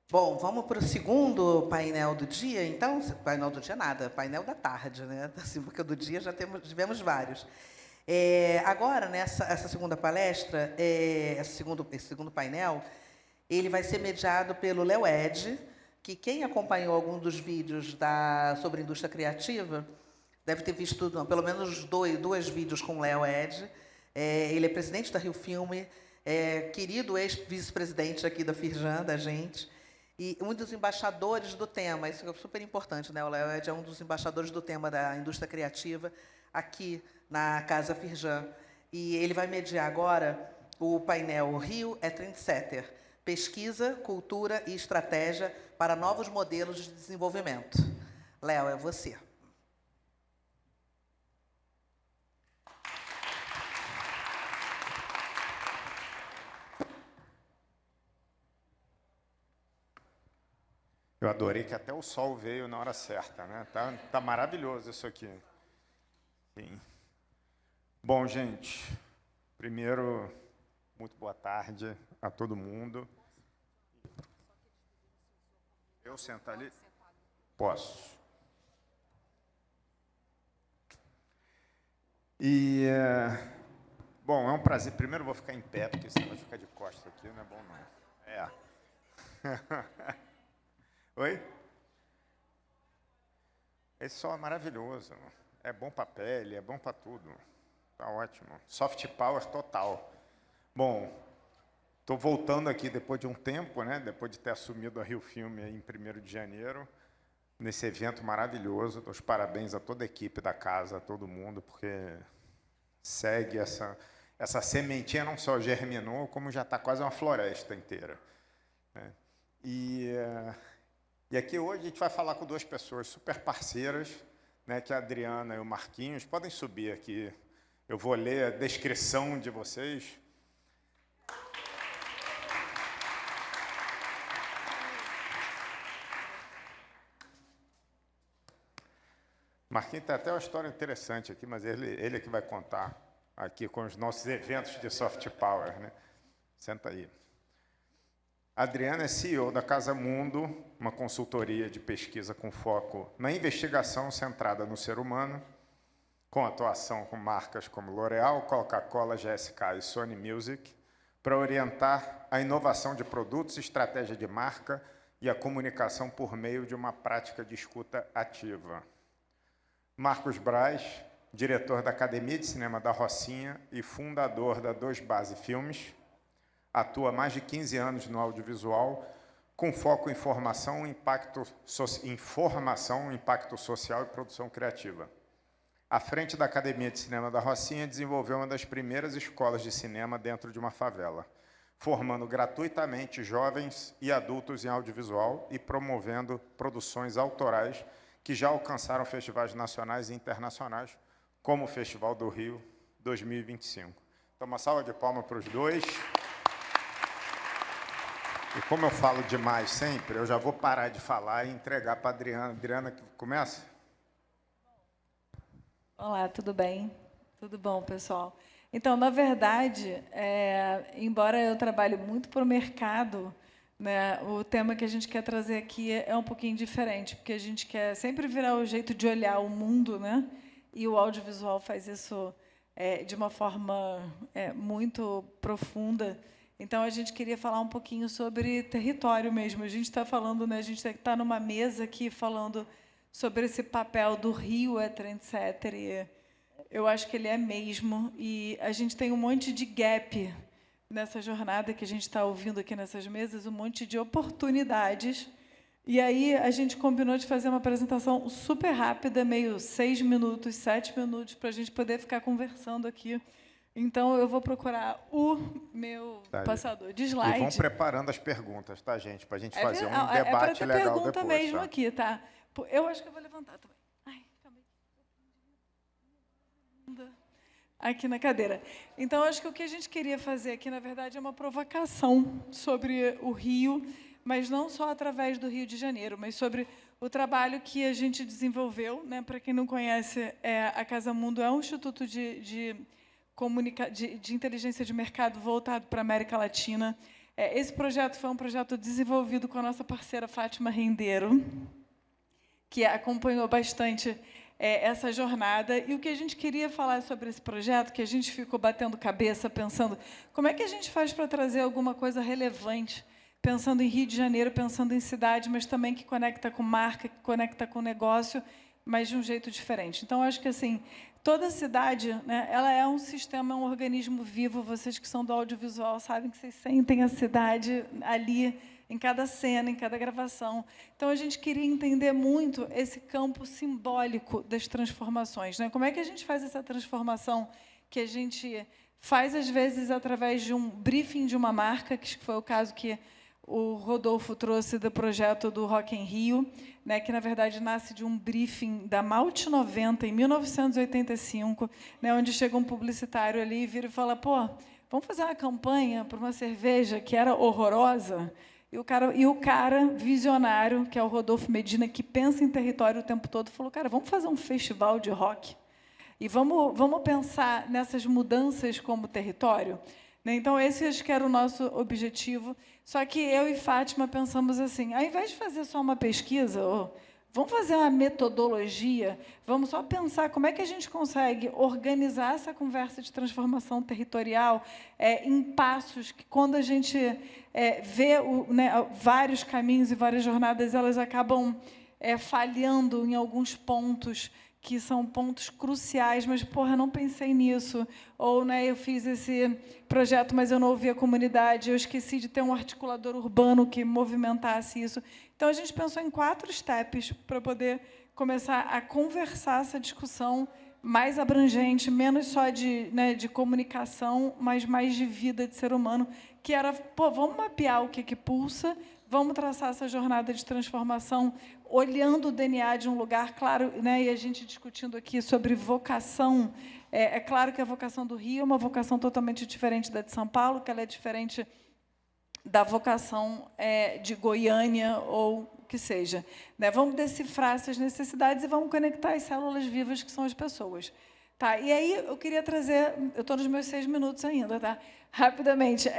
Bom, vamos para o segundo painel do dia, então? Painel do dia nada, painel da tarde, né? Assim, porque do dia já tivemos vários. Agora, essa segunda palestra, esse segundo painel, ele vai ser mediado pelo Léo Ed, que quem acompanhou algum dos vídeos sobre indústria criativa deve ter visto pelo menos dois vídeos com o Léo Ed. Ele é presidente da Rio Filme, querido ex-vice-presidente aqui da Firjan, da gente, e um dos embaixadores do tema. Isso é super importante, né? O Léo Ed é um dos embaixadores do tema da indústria criativa aqui na Casa Firjan. E ele vai mediar agora o painel Rio é Trendsetter, pesquisa, cultura e estratégia para novos modelos de desenvolvimento. Léo, é você. Eu adorei que até o sol veio na hora certa, né? Tá maravilhoso isso aqui. Sim. Bom, gente, primeiro, muito boa tarde a todo mundo. Eu sento ali? Posso. Bom, é um prazer. Primeiro eu vou ficar em pé, porque senão vai ficar de costas aqui, não é bom não. Oi? Esse sol é maravilhoso. É bom para a pele, é bom para tudo. Tá ótimo. Soft power total. Bom, estou voltando aqui depois de um tempo, né? Depois de ter assumido a Rio Filme em 1º de janeiro, nesse evento maravilhoso. Dou os parabéns a toda a equipe da casa, a todo mundo, porque segue essa sementinha, não só germinou, como já está quase uma floresta inteira, né? E aqui hoje a gente vai falar com duas pessoas super parceiras, né, que é a Adriana e o Marquinhos. Podem subir aqui, eu vou ler a descrição de vocês. Marquinhos tem até uma história interessante aqui, mas ele é que vai contar aqui com os nossos eventos de soft power, né? Senta aí. A Adriana é CEO da Casa Mundo, uma consultoria de pesquisa com foco na investigação centrada no ser humano, com atuação com marcas como L'Oréal, Coca-Cola, GSK e Sony Music, para orientar a inovação de produtos, estratégia de marca e a comunicação por meio de uma prática de escuta ativa. Marcos Braz, diretor da Academia de Cinema da Rocinha e fundador da Dois Base Filmes, atua há mais de 15 anos no audiovisual, com foco em formação, impacto social e produção criativa. À frente da Academia de Cinema da Rocinha, desenvolveu uma das primeiras escolas de cinema dentro de uma favela, formando gratuitamente jovens e adultos em audiovisual e promovendo produções autorais que já alcançaram festivais nacionais e internacionais, como o Festival do Rio 2025. Então, uma salva de palmas para os dois. E como eu falo demais sempre, eu já vou parar de falar e entregar para a Adriana. Adriana, começa? Olá, tudo bem? Tudo bom, pessoal? Então, na verdade, embora eu trabalhe muito para o mercado, né, o tema que a gente quer trazer aqui é um pouquinho diferente, porque a gente quer sempre virar o jeito de olhar o mundo, né? E o audiovisual faz isso de uma forma muito profunda. Então, a gente queria falar um pouquinho sobre território mesmo. A gente está falando, né, a gente está numa mesa aqui falando sobre esse papel do Rio é trendsetter, e eu acho que ele é mesmo. E a gente tem um monte de gap nessa jornada que a gente está ouvindo aqui nessas mesas, um monte de oportunidades. E aí a gente combinou de fazer uma apresentação super rápida, meio 6 minutos, 7 minutos, para a gente poder ficar conversando aqui. Então, eu vou procurar o meu passador de slide. E vão preparando as perguntas, tá, gente? Para a gente fazer um debate legal depois. É para ter pergunta mesmo aqui, tá? Eu acho que eu vou levantar também. Ai, acabei. Aqui na cadeira. Então, acho que o que a gente queria fazer aqui, na verdade, é uma provocação sobre o Rio, mas não só através do Rio de Janeiro, mas sobre o trabalho que a gente desenvolveu, né? Para quem não conhece, a Casa Mundo é um instituto de inteligência de mercado voltado para a América Latina. Esse projeto foi um projeto desenvolvido com a nossa parceira Fátima Rendeiro, que acompanhou bastante essa jornada. E o que a gente queria falar sobre esse projeto, que a gente ficou batendo cabeça, pensando como é que a gente faz para trazer alguma coisa relevante, pensando em Rio de Janeiro, pensando em cidade, mas também que conecta com marca, que conecta com negócio, mas de um jeito diferente. Então, acho que assim, toda cidade, né, ela é um sistema, é um organismo vivo. Vocês que são do audiovisual sabem que vocês sentem a cidade ali, em cada cena, em cada gravação. Então, a gente queria entender muito esse campo simbólico das transformações, né? Como é que a gente faz essa transformação que a gente faz, às vezes, através de um briefing de uma marca, que foi o caso que o Rodolfo trouxe do projeto do Rock in Rio, né, que, na verdade, nasce de um briefing da Malte 90, em 1985, né, onde chega um publicitário ali e vira e fala, pô, vamos fazer uma campanha para uma cerveja que era horrorosa? E o cara visionário, que é o Rodolfo Medina, que pensa em território o tempo todo, falou, cara, vamos fazer um festival de rock e vamos pensar nessas mudanças como território? Então, esse acho que era o nosso objetivo. Só que eu e Fátima pensamos assim, ao invés de fazer só uma pesquisa, vamos fazer uma metodologia, vamos só pensar como é que a gente consegue organizar essa conversa de transformação territorial em passos que, quando a gente vê vários caminhos e várias jornadas, elas acabam falhando em alguns pontos que são pontos cruciais, mas, porra, não pensei nisso. Ou, né, eu fiz esse projeto, mas eu não ouvi a comunidade, eu esqueci de ter um articulador urbano que movimentasse isso. Então, a gente pensou em 4 steps para poder começar a conversar essa discussão mais abrangente, menos só de comunicação, mas mais de vida de ser humano, que era, pô, vamos mapear o que pulsa, vamos traçar essa jornada de transformação, olhando o DNA de um lugar, claro, né, e a gente discutindo aqui sobre vocação. É claro que a vocação do Rio é uma vocação totalmente diferente da de São Paulo, que ela é diferente da vocação de Goiânia ou o que seja. Né? Vamos decifrar essas necessidades e vamos conectar as células vivas, que são as pessoas. Tá? E aí eu queria trazer, eu estou nos meus 6 minutos ainda, tá? Rapidamente,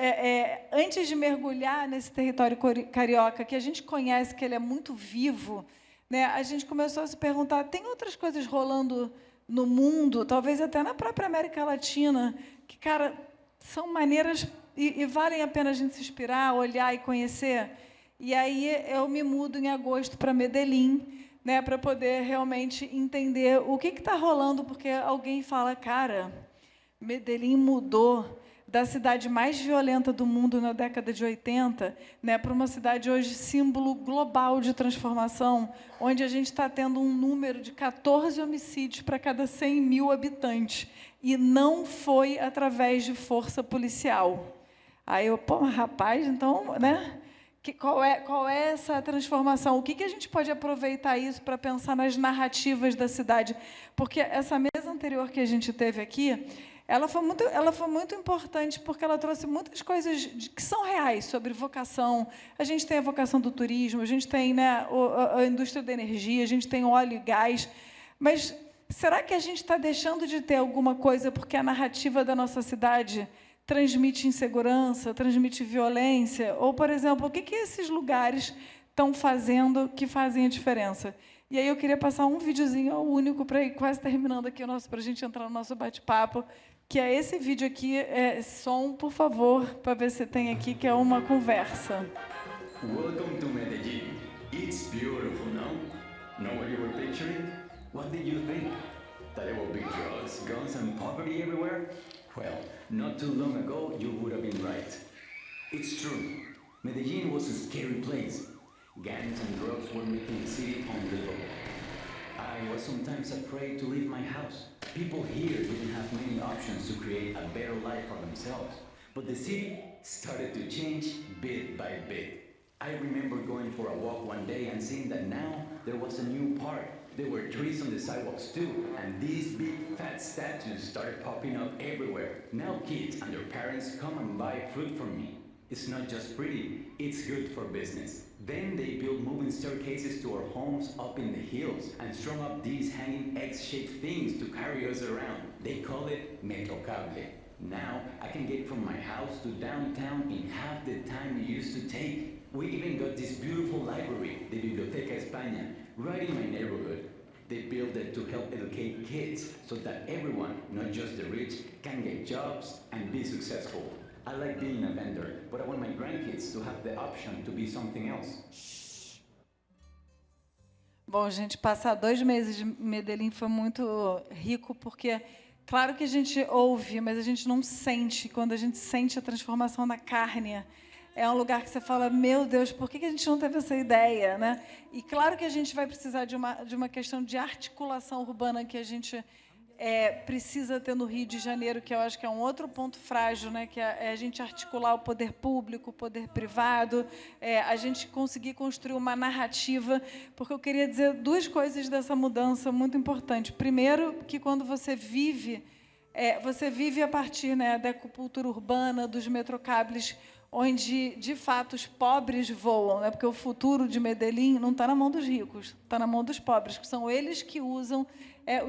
antes de mergulhar nesse território carioca, que a gente conhece, que ele é muito vivo, né, a gente começou a se perguntar, tem outras coisas rolando no mundo, talvez até na própria América Latina, que, cara, são maneiras e valem a pena a gente se inspirar, olhar e conhecer? E aí eu me mudo em agosto para Medellín, né, para poder realmente entender o que está rolando, porque alguém fala, cara, Medellín mudou da cidade mais violenta do mundo na década de 80, né, para uma cidade hoje símbolo global de transformação, onde a gente está tendo um número de 14 homicídios para cada 100 mil habitantes, e não foi através de força policial. Aí eu, pô, rapaz, então, né? Qual é essa transformação? O que a gente pode aproveitar isso para pensar nas narrativas da cidade? Porque essa mesa anterior que a gente teve aqui, ela foi muito importante, porque ela trouxe muitas coisas que são reais sobre vocação. A gente tem a vocação do turismo, a gente tem, né, a indústria da energia, a gente tem óleo e gás. Mas será que a gente está deixando de ter alguma coisa porque a narrativa da nossa cidade transmite insegurança, transmite violência? Ou, por exemplo, o que esses lugares estão fazendo que fazem a diferença? E aí eu queria passar um videozinho único para ir quase terminando aqui para a gente entrar no nosso bate-papo, que é esse vídeo aqui, som, por favor, para ver se tem aqui, que é uma conversa. Welcome to Medellin. It's beautiful, no? Know what you were picturing? What did you think? That it will be drugs, guns, and poverty everywhere? Well, not too long ago, you would have been right. It's true. Medellin was a scary place. Gangs and drugs were making the city unlivable. I was sometimes afraid to leave my house. People here didn't have many options to create a better life for themselves. But the city started to change bit by bit. I remember going for a walk one day and seeing that now there was a new park. There were trees on the sidewalks too, and these big fat statues started popping up everywhere. Now kids and their parents come and buy fruit from me. It's not just pretty, it's good for business. Then they build moving staircases to our homes up in the hills and strung up these hanging X-shaped things to carry us around. They call it Metrocable. Now I can get from my house to downtown in half the time it used to take. We even got this beautiful library, the Biblioteca España, right in my neighborhood. They built it to help educate kids so that everyone, not just the rich, can get jobs and be successful. I like being a vendor, but I want my grandkids to have the option to be something else. Bom, gente, passar 2 meses de Medellín foi muito rico, porque, claro que a gente ouve, mas a gente não sente. Quando a gente sente a transformação na carne, é um lugar que você fala, meu Deus, por que a gente não teve essa ideia, né? E claro que a gente vai precisar de uma questão de articulação urbana que a gente precisa ter no Rio de Janeiro, que eu acho que é um outro ponto frágil, né? Que é a gente articular o poder público, o poder privado, a gente conseguir construir uma narrativa, porque eu queria dizer 2 coisas dessa mudança muito importantes. Primeiro, que quando você vive a partir, né, da cultura urbana, dos metrocables, onde, de fato, os pobres voam, né? Porque o futuro de Medellín não está na mão dos ricos, está na mão dos pobres, que são eles que usam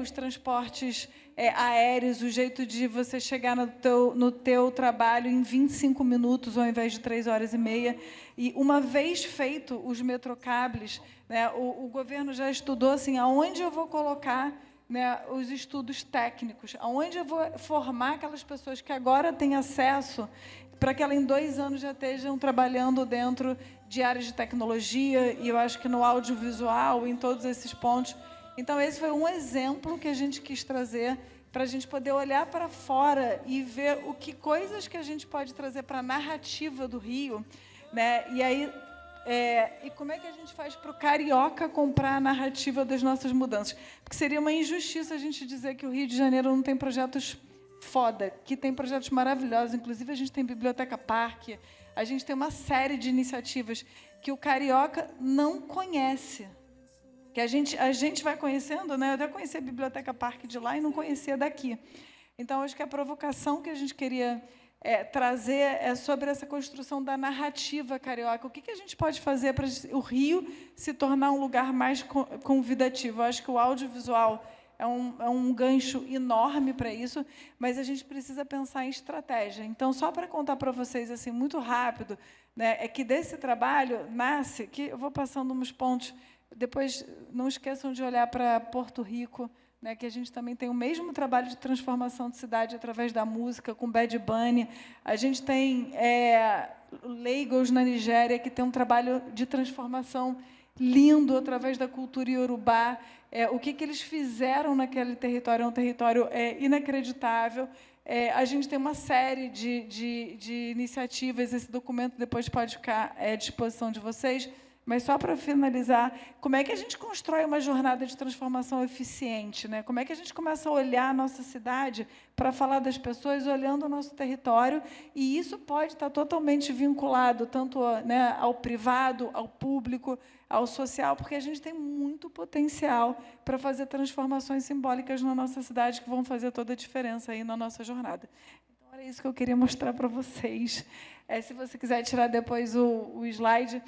os transportes aéreos, o jeito de você chegar no teu trabalho em 25 minutos, ao invés de 3 horas e meia. E, uma vez feito os metrocables, né, o governo já estudou assim, aonde eu vou colocar, né, os estudos técnicos, aonde eu vou formar aquelas pessoas que agora têm acesso, para que ela, em 2 anos, já estejam trabalhando dentro de áreas de tecnologia, e eu acho que no audiovisual, em todos esses pontos. Então, esse foi um exemplo que a gente quis trazer para a gente poder olhar para fora e ver coisas que a gente pode trazer para a narrativa do Rio, né? E aí, e como é que a gente faz para o carioca comprar a narrativa das nossas mudanças? Porque seria uma injustiça a gente dizer que o Rio de Janeiro não tem projetos foda, que tem projetos maravilhosos. Inclusive, a gente tem Biblioteca Parque, a gente tem uma série de iniciativas que o carioca não conhece, que a gente vai conhecendo, né? Eu até conheci a Biblioteca Parque de lá e não conhecia daqui. Então, acho que a provocação que a gente queria trazer é sobre essa construção da narrativa carioca. O que a gente pode fazer para o Rio se tornar um lugar mais convidativo? Eu acho que o audiovisual é um gancho enorme para isso, mas a gente precisa pensar em estratégia. Então, só para contar para vocês assim muito rápido, né, é que desse trabalho nasce, que eu vou passando uns pontos, depois não esqueçam de olhar para Porto Rico, né, que a gente também tem o mesmo trabalho de transformação de cidade através da música, com Bad Bunny. A gente tem Lagos, na Nigéria, que tem um trabalho de transformação lindo através da cultura iorubá. O que eles fizeram naquele território é um território inacreditável. A gente tem uma série de iniciativas, esse documento depois pode ficar à disposição de vocês, mas só para finalizar, como é que a gente constrói uma jornada de transformação eficiente, né? Como é que a gente começa a olhar a nossa cidade para falar das pessoas olhando o nosso território, e isso pode estar totalmente vinculado tanto, né, ao privado, ao público, ao social, porque a gente tem muito potencial para fazer transformações simbólicas na nossa cidade que vão fazer toda a diferença aí na nossa jornada. Então, era isso que eu queria mostrar para vocês. Se você quiser tirar depois o slide,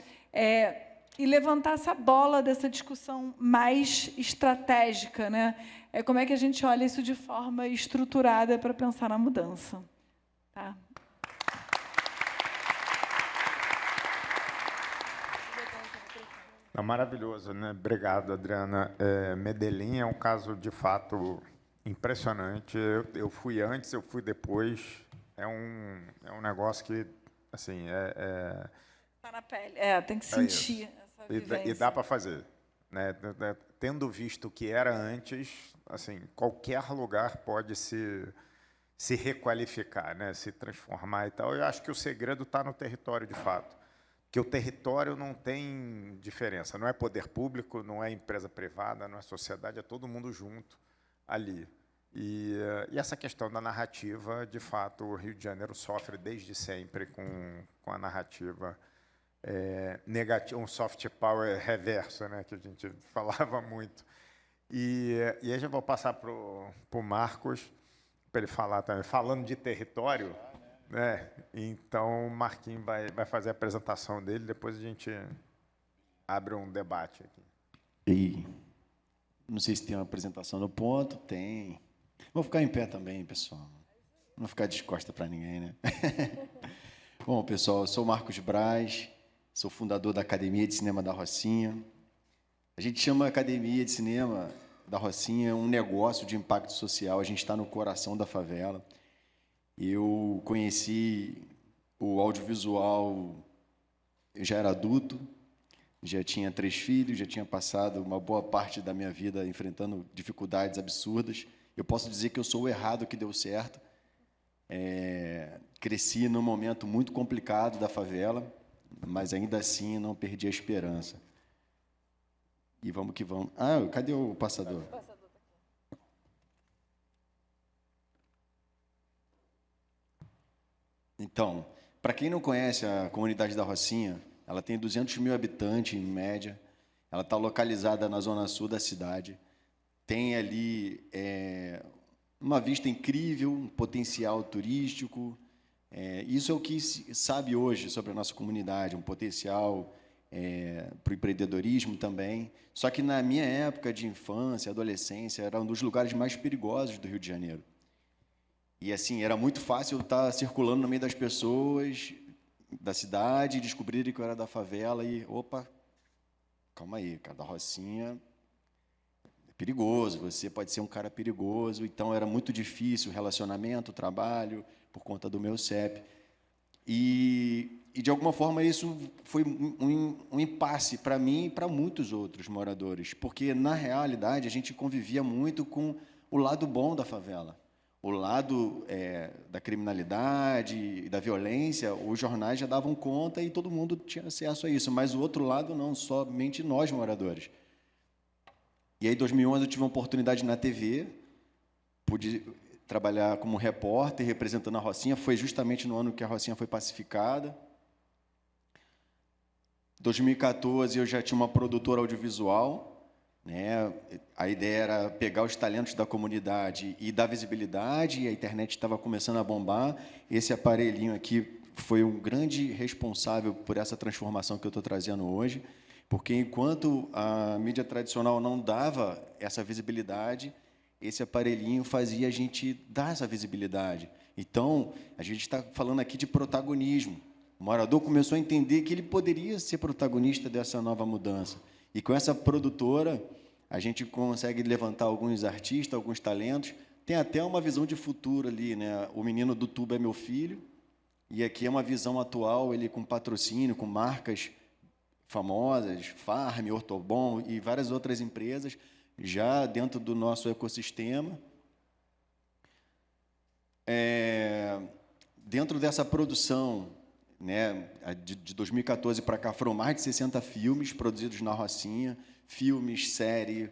e levantar essa bola dessa discussão mais estratégica, né? Como é que a gente olha isso de forma estruturada para pensar na mudança. Tá? Maravilhoso, né? Obrigado, Adriana. Medellín é um caso, de fato, impressionante. Eu fui antes, eu fui depois. É um negócio que, assim, Está na pele. Tem que sentir essa vivência. E dá para fazer, né? Tendo visto o que era antes, assim, qualquer lugar pode se requalificar, né? Se transformar e tal. Eu acho que o segredo está no território, de fato. Que o território não tem diferença. Não é poder público, não é empresa privada, não é sociedade, é todo mundo junto ali. E essa questão da narrativa, de fato, o Rio de Janeiro sofre desde sempre com a narrativa negativa, um soft power reverso, né, que a gente falava muito. E aí já vou passar para o Marcos, para ele falar também, falando de território, né? Então, o Marquinhos vai fazer a apresentação dele, depois a gente abre um debate aqui. E não sei se tem uma apresentação no ponto. Tem. Vou ficar em pé também, pessoal. não ficar de costa para ninguém, né? Bom, pessoal, eu sou Marcos Braz, sou fundador da Academia de Cinema da Rocinha. A gente chama a Academia de Cinema da Rocinha um negócio de impacto social. A gente está no coração da favela. Eu conheci o audiovisual, eu já era adulto, já tinha 3 filhos, já tinha passado uma boa parte da minha vida enfrentando dificuldades absurdas. Eu posso dizer que eu sou o errado que deu certo. Cresci num momento muito complicado da favela, mas ainda assim não perdi a esperança. E vamos que vamos. Ah, cadê o passador? Então, para quem não conhece a comunidade da Rocinha, ela tem 200 mil habitantes, em média. Ela está localizada na zona sul da cidade. Tem ali uma vista incrível, um potencial turístico. Isso é o que se sabe hoje sobre a nossa comunidade, um potencial para o empreendedorismo também. Só que, na minha época de infância, adolescência, era um dos lugares mais perigosos do Rio de Janeiro. E, assim, era muito fácil eu estar circulando no meio das pessoas da cidade, descobrirem que eu era da favela e, opa, calma aí, cara, da Rocinha é perigoso, você pode ser um cara perigoso. Então, era muito difícil o relacionamento, o trabalho, por conta do meu CEP. E de alguma forma, isso foi um impasse para mim e para muitos outros moradores, porque, na realidade, a gente convivia muito com o lado bom da favela. O lado da criminalidade e da violência, os jornais já davam conta e todo mundo tinha acesso a isso, mas o outro lado não, somente nós, moradores. E aí, em 2011, eu tive uma oportunidade na TV, pude trabalhar como repórter, representando a Rocinha. Foi justamente no ano que a Rocinha foi pacificada. Em 2014, eu já tinha uma produtora audiovisual, né? A ideia era pegar os talentos da comunidade e dar visibilidade, e a internet estava começando a bombar. Esse aparelhinho aqui foi um grande responsável por essa transformação que eu estou trazendo hoje, porque, enquanto a mídia tradicional não dava essa visibilidade, esse aparelhinho fazia a gente dar essa visibilidade. Então, a gente está falando aqui de protagonismo. O morador começou a entender que ele poderia ser protagonista dessa nova mudança. E com essa produtora, a gente consegue levantar alguns artistas, alguns talentos. Tem até uma visão de futuro ali, né? O menino do tubo é meu filho, e aqui é uma visão atual, ele com patrocínio, com marcas famosas, Farm, Ortobon e várias outras empresas, já dentro do nosso ecossistema. Dentro dessa produção, né, de 2014 para cá, foram mais de 60 filmes produzidos na Rocinha, filmes, série,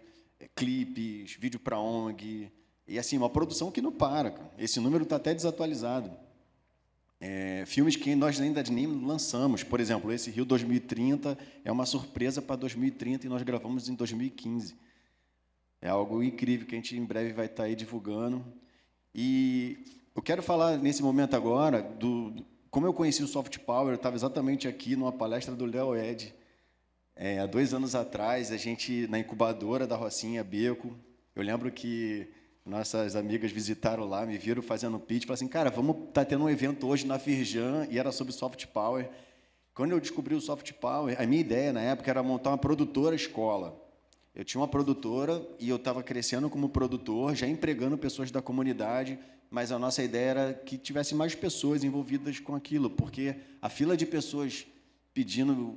clipes, vídeo para ONG, e, assim, uma produção que não para, cara. Esse número está até desatualizado. Filmes que nós ainda nem lançamos. Por exemplo, esse Rio 2030 é uma surpresa para 2030 e nós gravamos em 2015. É algo incrível que a gente, em breve, vai estar aí divulgando. E eu quero falar, nesse momento agora, como eu conheci o Soft Power. Eu estava exatamente aqui numa palestra do Léo Ed, há 2 anos atrás, a gente, na incubadora da Rocinha, Beco. Eu lembro que nossas amigas visitaram lá, me viram fazendo pitch, falaram assim, cara, vamos estar tendo um evento hoje na Firjan, e era sobre Soft Power. Quando eu descobri o Soft Power, a minha ideia, na época, era montar uma produtora escola. Eu tinha uma produtora e eu estava crescendo como produtor, já empregando pessoas da comunidade, mas a nossa ideia era que tivesse mais pessoas envolvidas com aquilo, porque a fila de pessoas pedindo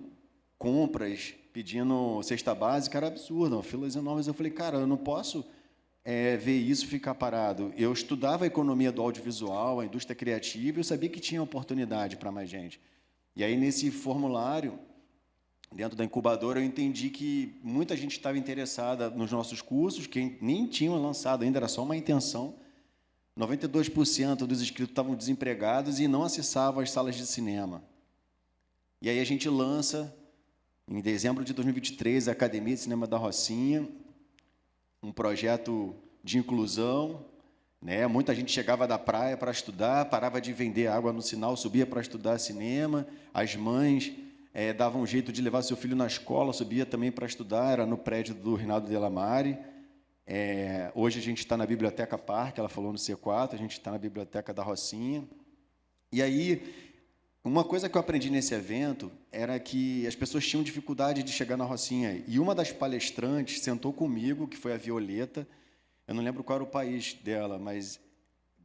compras, pedindo cesta básica, era absurda, filas enormes. Eu falei, cara, eu não posso ver isso ficar parado. Eu estudava a economia do audiovisual, a indústria criativa, e eu sabia que tinha oportunidade para mais gente. E aí, nesse formulário, dentro da incubadora, eu entendi que muita gente estava interessada nos nossos cursos, que nem tinham lançado ainda, era só uma intenção. 92% dos inscritos estavam desempregados e não acessavam as salas de cinema. E aí a gente lança, em dezembro de 2023, a Academia de Cinema da Rocinha, um projeto de inclusão, né? Muita gente chegava da praia para estudar, parava de vender água no sinal, subia para estudar cinema. As mães davam um jeito de levar seu filho na escola, subia também para estudar, era no prédio do Rinaldo Delamare. Hoje a gente está na Biblioteca Parque, ela falou no C4, a gente está na Biblioteca da Rocinha. E aí, uma coisa que eu aprendi nesse evento era que as pessoas tinham dificuldade de chegar na Rocinha. E uma das palestrantes sentou comigo, que foi a Violeta, eu não lembro qual era o país dela, mas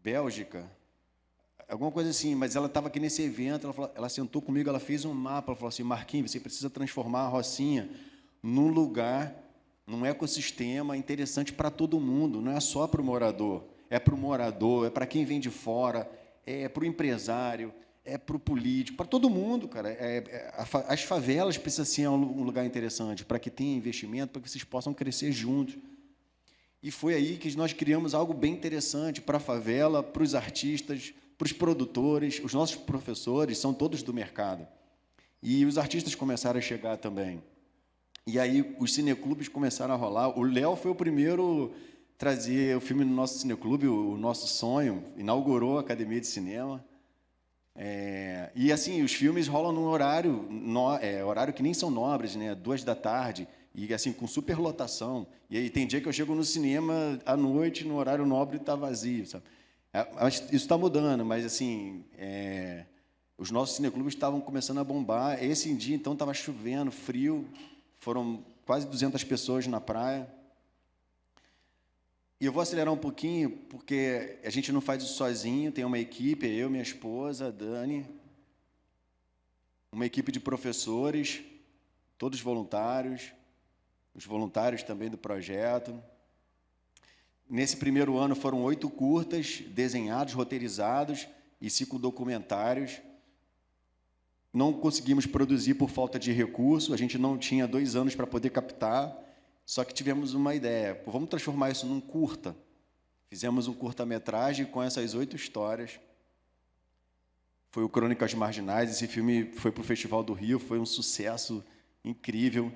Bélgica, alguma coisa assim, mas ela estava aqui nesse evento, ela sentou comigo, ela fez um mapa, ela falou assim, Marquinhos, você precisa transformar a Rocinha num lugar, num ecossistema interessante para todo mundo, não é só para o morador, é para quem vem de fora, é para o empresário, é para o político, para todo mundo, cara. As favelas precisam ser um lugar interessante, para que tenha investimento, para que vocês possam crescer juntos. E foi aí que nós criamos algo bem interessante para a favela, para os artistas, para os produtores, os nossos professores são todos do mercado. E os artistas começaram a chegar também. E aí os cineclubes começaram a rolar. O Léo foi o primeiro a trazer o filme no nosso cineclube, o Nosso Sonho, inaugurou a Academia de Cinema. E assim, os filmes rolam num horário, horário que nem são nobres, né? 14h, e assim, com superlotação. E aí tem dia que eu chego no cinema à noite, no horário nobre, está vazio, sabe? Isso está mudando, mas assim, os nossos cineclubes estavam começando a bombar. Esse dia, então, estava chovendo, frio, foram quase 200 pessoas na praia. E eu vou acelerar um pouquinho, porque a gente não faz isso sozinho, tem uma equipe, eu, minha esposa, a Dani, uma equipe de professores, todos voluntários, os voluntários também do projeto. Nesse primeiro ano foram 8 curtas, desenhados, roteirizados e 5 documentários. Não conseguimos produzir por falta de recurso, a gente não tinha 2 anos para poder captar, só que tivemos uma ideia, vamos transformar isso num curta. Fizemos um curta-metragem com essas 8 histórias. Foi o Crônicas Marginais, esse filme foi para o Festival do Rio, foi um sucesso incrível.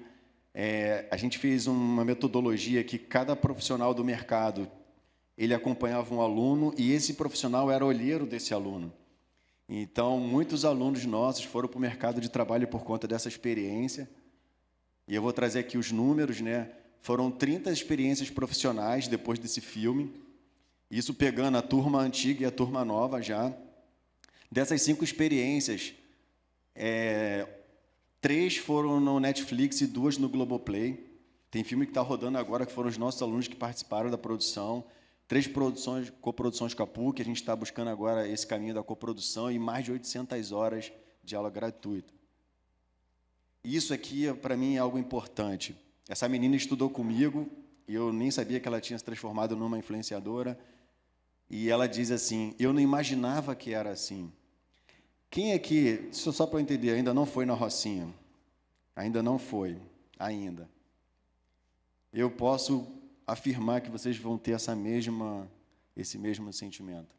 A gente fez uma metodologia que cada profissional do mercado, ele acompanhava um aluno e esse profissional era olheiro desse aluno. Então, muitos alunos nossos foram para o mercado de trabalho por conta dessa experiência. E eu vou trazer aqui os números, né? Foram 30 experiências profissionais depois desse filme, isso pegando a turma antiga e a turma nova já. Dessas 5 experiências, 3 foram no Netflix e 2 no Globoplay. Tem filme que está rodando agora, que foram os nossos alunos que participaram da produção. 3 coproduções com a PUC, a gente está buscando agora esse caminho da coprodução e mais de 800 horas de aula gratuita. Isso aqui, para mim, é algo importante. Essa menina estudou comigo, e eu nem sabia que ela tinha se transformado numa influenciadora, e ela diz assim, eu não imaginava que era assim. Quem aqui, só para eu entender, ainda não foi na Rocinha? Ainda não foi, ainda. Eu posso afirmar que vocês vão ter esse mesmo sentimento.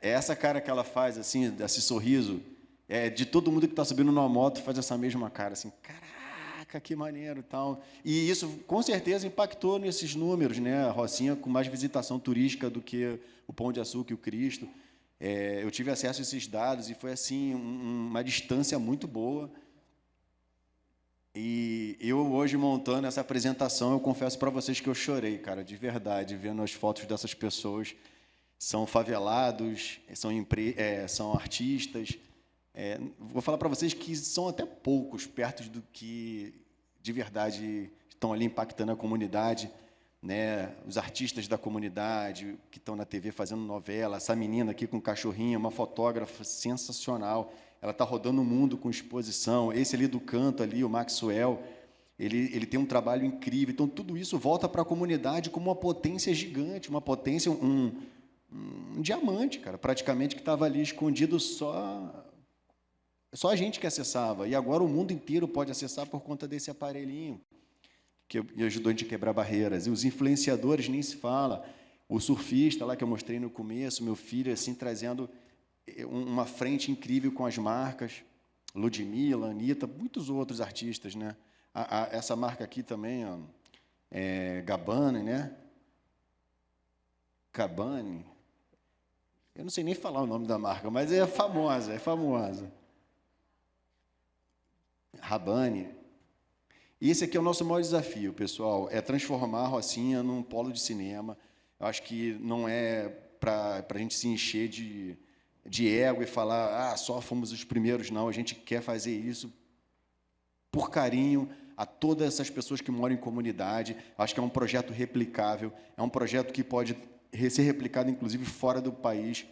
Essa cara que ela faz, assim, esse sorriso, de todo mundo que está subindo numa moto faz essa mesma cara, assim, caraca, que maneiro e tal. E isso, com certeza, impactou nesses números, né? A Rocinha com mais visitação turística do que o Pão de Açúcar e o Cristo. Eu tive acesso a esses dados e foi, assim, uma distância muito boa. E eu, hoje, montando essa apresentação, eu confesso para vocês que eu chorei, cara, de verdade, vendo as fotos dessas pessoas. São favelados, são artistas. Vou falar para vocês que são até poucos, perto do que, de verdade, estão ali impactando a comunidade, né? Os artistas da comunidade que estão na TV fazendo novela, essa menina aqui com um cachorrinho, uma fotógrafa sensacional, ela está rodando o mundo com exposição, esse ali do canto, ali, o Maxwell, ele tem um trabalho incrível, então tudo isso volta para a comunidade como uma potência gigante, uma potência, um diamante, cara, praticamente, que estava ali escondido só a gente que acessava, e agora o mundo inteiro pode acessar por conta desse aparelhinho, que ajudou a gente a quebrar barreiras. E os influenciadores nem se fala. O surfista lá que eu mostrei no começo, meu filho, assim, trazendo uma frente incrível com as marcas, Ludmilla, Anitta, muitos outros artistas, né? Essa marca aqui também, ó, Gabbani, né? Gabbani. Eu não sei nem falar o nome da marca, mas é famosa, Rabanne. E esse aqui é o nosso maior desafio, pessoal, é transformar a Rocinha num polo de cinema. Eu acho que não é para a gente se encher de ego e falar, só fomos os primeiros, não. A gente quer fazer isso por carinho a todas essas pessoas que moram em comunidade. Acho que é um projeto replicável, é um projeto que pode ser replicado, inclusive, fora do país,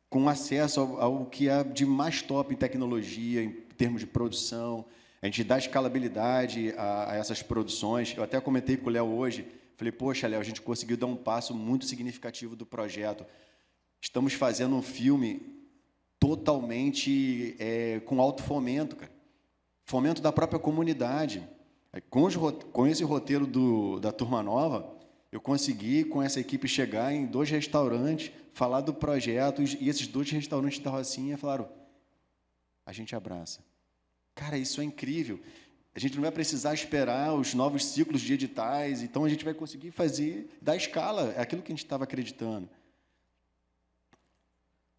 com acesso ao que há de mais top em tecnologia, em termos de produção. A gente dá escalabilidade a essas produções. Eu até comentei com o Léo hoje, falei, poxa, Léo, a gente conseguiu dar um passo muito significativo do projeto. Estamos fazendo um filme totalmente com alto fomento, cara. Fomento da própria comunidade. Com esse roteiro da Turma Nova, eu consegui, com essa equipe, chegar em 2 restaurantes, falar do projeto, e esses 2 restaurantes da Rocinha falaram, a gente abraça. Cara, isso é incrível. A gente não vai precisar esperar os novos ciclos de editais, então a gente vai conseguir fazer, dar escala, é aquilo que a gente estava acreditando.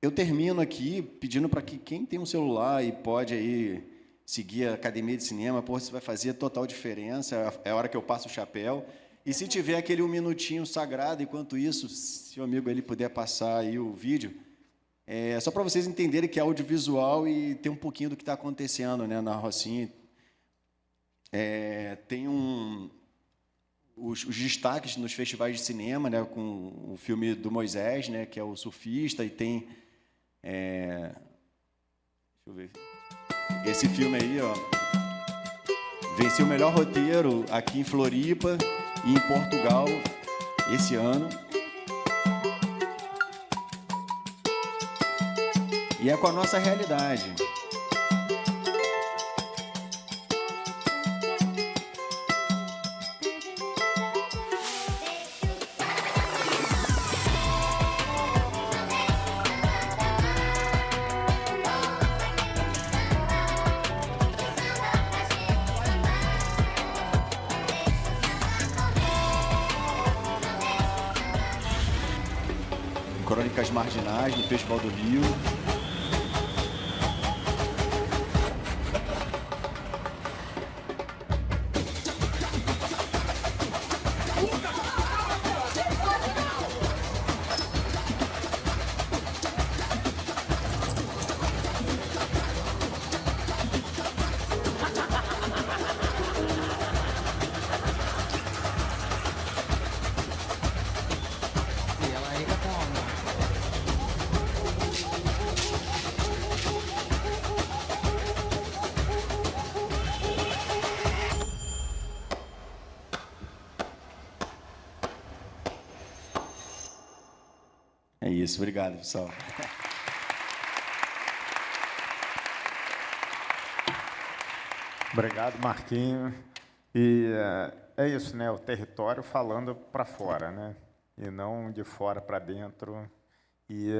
Eu termino aqui pedindo para que quem tem um celular e pode aí seguir a Academia de Cinema, isso vai fazer total diferença, é a hora que eu passo o chapéu. E se tiver aquele 1 minutinho sagrado, enquanto isso, se o amigo ele puder passar aí o vídeo, só para vocês entenderem que é audiovisual e tem um pouquinho do que está acontecendo, né, na Rocinha. Tem os destaques nos festivais de cinema, né, com o filme do Moisés, né, que é o surfista, e tem... deixa eu ver. Esse filme aí, ó, venceu o melhor roteiro aqui em Floripa e em Portugal esse ano. E é com a nossa realidade. Crônicas Marginais, no Festival do Rio. É isso, obrigado, pessoal. Obrigado, Marquinho. E é isso, né? O território falando para fora, né? E não de fora para dentro. E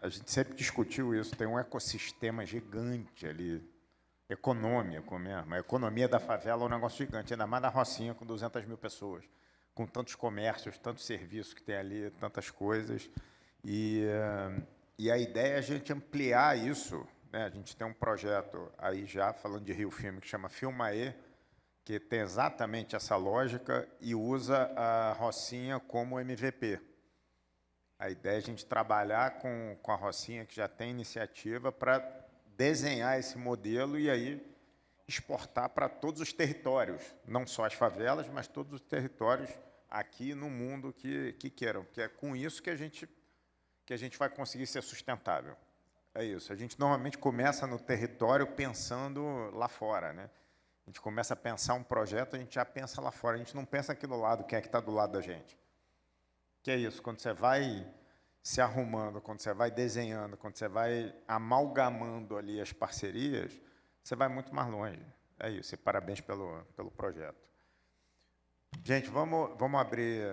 a gente sempre discutiu isso. Tem um ecossistema gigante ali, econômico mesmo. A economia da favela é um negócio gigante, ainda mais da Rocinha, com 200 mil pessoas, com tantos comércios, tantos serviços que tem ali, tantas coisas. E a ideia é a gente ampliar isso, né? A gente tem um projeto aí já, falando de Rio Filme, que chama Filmaê, que tem exatamente essa lógica e usa a Rocinha como MVP. A ideia é a gente trabalhar com a Rocinha, que já tem iniciativa, para desenhar esse modelo e aí exportar para todos os territórios, não só as favelas, mas todos os territórios aqui no mundo que queiram, que é com isso que a gente vai conseguir ser sustentável. É isso. A gente normalmente começa no território pensando lá fora, né? A gente começa a pensar um projeto, a gente já pensa lá fora. A gente não pensa aqui do lado, quem é que está do lado da gente. Que é isso. Quando você vai se arrumando, quando você vai desenhando, quando você vai amalgamando ali as parcerias, você vai muito mais longe. É isso. E parabéns pelo projeto. Gente, vamos abrir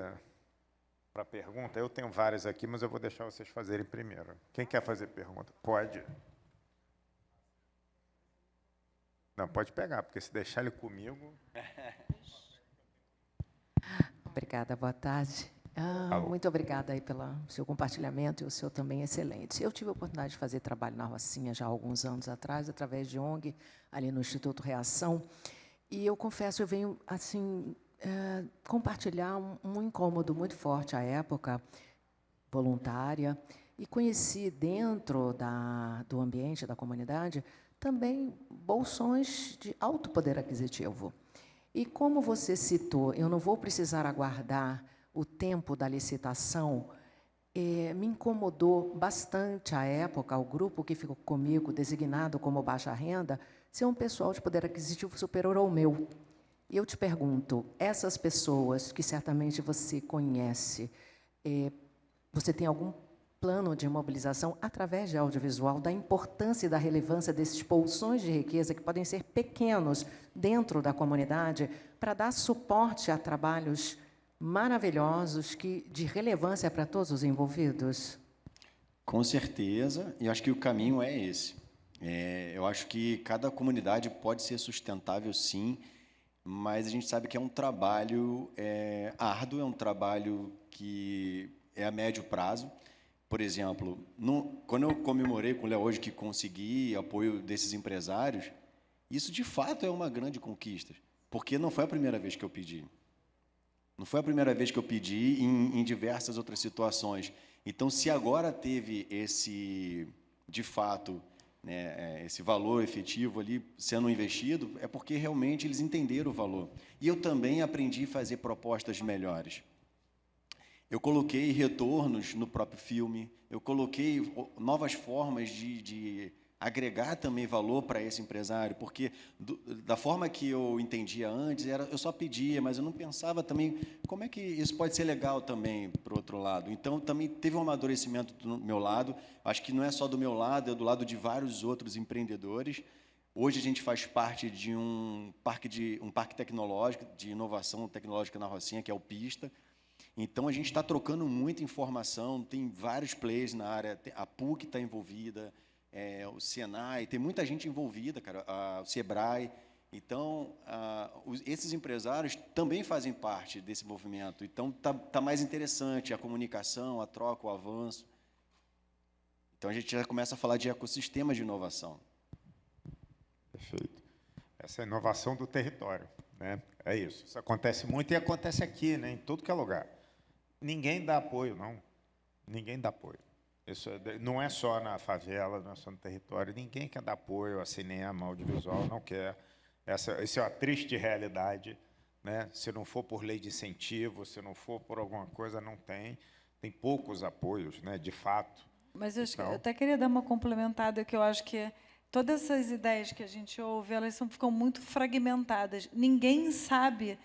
para pergunta. Eu tenho várias aqui, mas eu vou deixar vocês fazerem primeiro. Quem quer fazer pergunta? Pode. Não, pode pegar, porque se deixar ele comigo... Obrigada, boa tarde. Muito obrigada aí pelo seu compartilhamento, e o seu também excelente. Eu tive a oportunidade de fazer trabalho na Rocinha já há alguns anos atrás, através de ONG, ali no Instituto Reação, E eu confesso, eu venho assim compartilhar um incômodo muito forte à época, voluntária, e conheci dentro do ambiente da comunidade também bolsões de alto poder aquisitivo. E como você citou, eu não vou precisar aguardar o tempo da licitação. Me incomodou bastante à época o grupo que ficou comigo, designado como baixa renda, ser um pessoal de poder aquisitivo superior ao meu. E eu te pergunto, essas pessoas que certamente você conhece, você tem algum plano de mobilização através de audiovisual da importância e da relevância desses bolsões de riqueza que podem ser pequenos dentro da comunidade para dar suporte a trabalhos maravilhosos de relevância para todos os envolvidos? Com certeza, e acho que o caminho é esse. Eu acho que cada comunidade pode ser sustentável, sim, mas a gente sabe que é um trabalho árduo, é um trabalho que é a médio prazo. Por exemplo, quando eu comemorei com o Léo hoje que consegui apoio desses empresários, isso de fato é uma grande conquista, porque não foi a primeira vez que eu pedi. Não foi a primeira vez que eu pedi em diversas outras situações. Então, se agora teve de fato, né, esse valor efetivo ali sendo investido, é porque realmente eles entenderam o valor. E eu também aprendi a fazer propostas melhores. Eu coloquei retornos no próprio filme, eu coloquei novas formas de agregar também valor para esse empresário, porque da forma que eu entendia antes, eu só pedia, mas eu não pensava também como é que isso pode ser legal também para o outro lado. Então, também teve um amadurecimento do meu lado, acho que não é só do meu lado, é do lado de vários outros empreendedores. Hoje a gente faz parte de um parque tecnológico, de inovação tecnológica na Rocinha, que é o Pista. Então, a gente está trocando muita informação, tem vários players na área, a PUC está envolvida, o Senai, tem muita gente envolvida, cara, o Sebrae. Então, esses empresários também fazem parte desse movimento. Então, tá mais interessante a comunicação, a troca, o avanço. Então, a gente já começa a falar de ecossistema de inovação. Perfeito. Essa é a inovação do território, né? É isso. Isso acontece muito e acontece aqui, né? Em tudo que é lugar. Ninguém dá apoio, não. Ninguém dá apoio. Isso não é só na favela, não é só no território. Ninguém quer dar apoio a cinema, audiovisual, não quer. Essa é uma triste realidade, né? Se não for por lei de incentivo, se não for por alguma coisa, não tem. Tem poucos apoios, né? De fato. Mas eu até queria dar uma complementada, que eu acho que todas essas ideias que a gente ouve, elas ficam muito fragmentadas. Ninguém sabe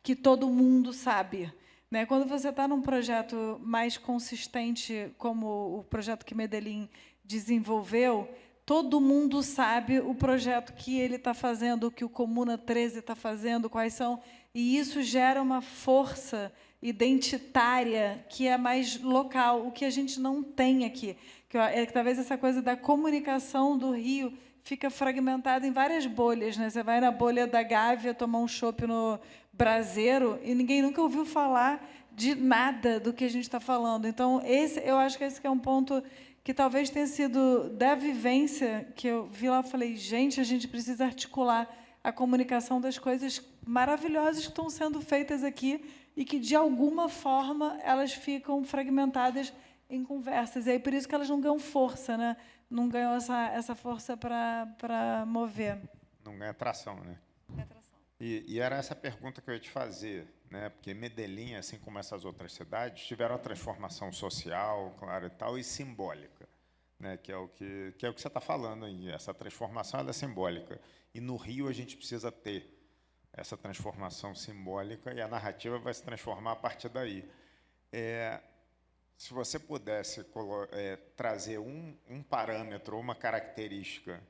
que todo mundo sabe. Né? Quando você está num projeto mais consistente, como o projeto que Medellín desenvolveu, todo mundo sabe o projeto que ele está fazendo, o que o Comuna 13 está fazendo, quais são, e isso gera uma força identitária que é mais local, o que a gente não tem aqui. Que talvez essa coisa da comunicação do Rio fica fragmentada em várias bolhas. Né? Você vai na bolha da Gávea tomar um chopp no Braseiro e ninguém nunca ouviu falar de nada do que a gente está falando. Então, eu acho que esse que é um ponto que talvez tenha sido da vivência, que eu vi lá e falei, gente, a gente precisa articular a comunicação das coisas maravilhosas que estão sendo feitas aqui e que, de alguma forma, elas ficam fragmentadas em conversas. E aí, por isso que elas não ganham força, né? Não ganham essa força para mover. Não ganha tração, né? Ganha tração. E era essa pergunta que eu ia te fazer, né? Porque Medellín, assim como essas outras cidades, tiveram uma transformação social, claro, e tal, e simbólica, né? Que é o que você está falando aí. Essa transformação ela é simbólica. E no Rio a gente precisa ter essa transformação simbólica e a narrativa vai se transformar a partir daí. Se você pudesse trazer um parâmetro, uma característica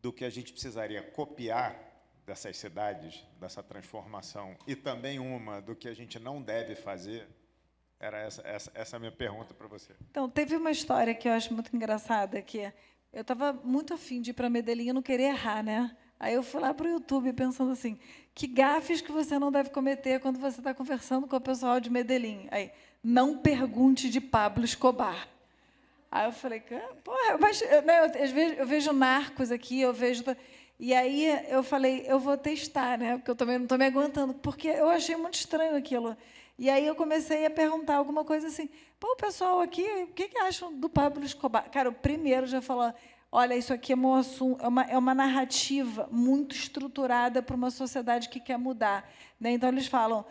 do que a gente precisaria copiar dessas cidades, dessa transformação, e também uma do que a gente não deve fazer, era essa a minha pergunta para você. Então, teve uma história que eu acho muito engraçada, que eu estava muito afim de ir para Medellín e não querer errar, né? Aí eu fui lá para o YouTube pensando assim, que gafes que você não deve cometer quando você está conversando com o pessoal de Medellín? Aí, não pergunte de Pablo Escobar. Aí eu falei, porra, mas né, eu vejo Narcos aqui, eu vejo... E aí eu falei, eu vou testar, né? Porque eu também não estou me aguentando, porque eu achei muito estranho aquilo. E aí eu comecei a perguntar alguma coisa assim, pô, o pessoal aqui, o que acham do Pablo Escobar? Cara, o primeiro já falou, olha, isso aqui é uma narrativa muito estruturada para uma sociedade que quer mudar. Né? Então, eles falam,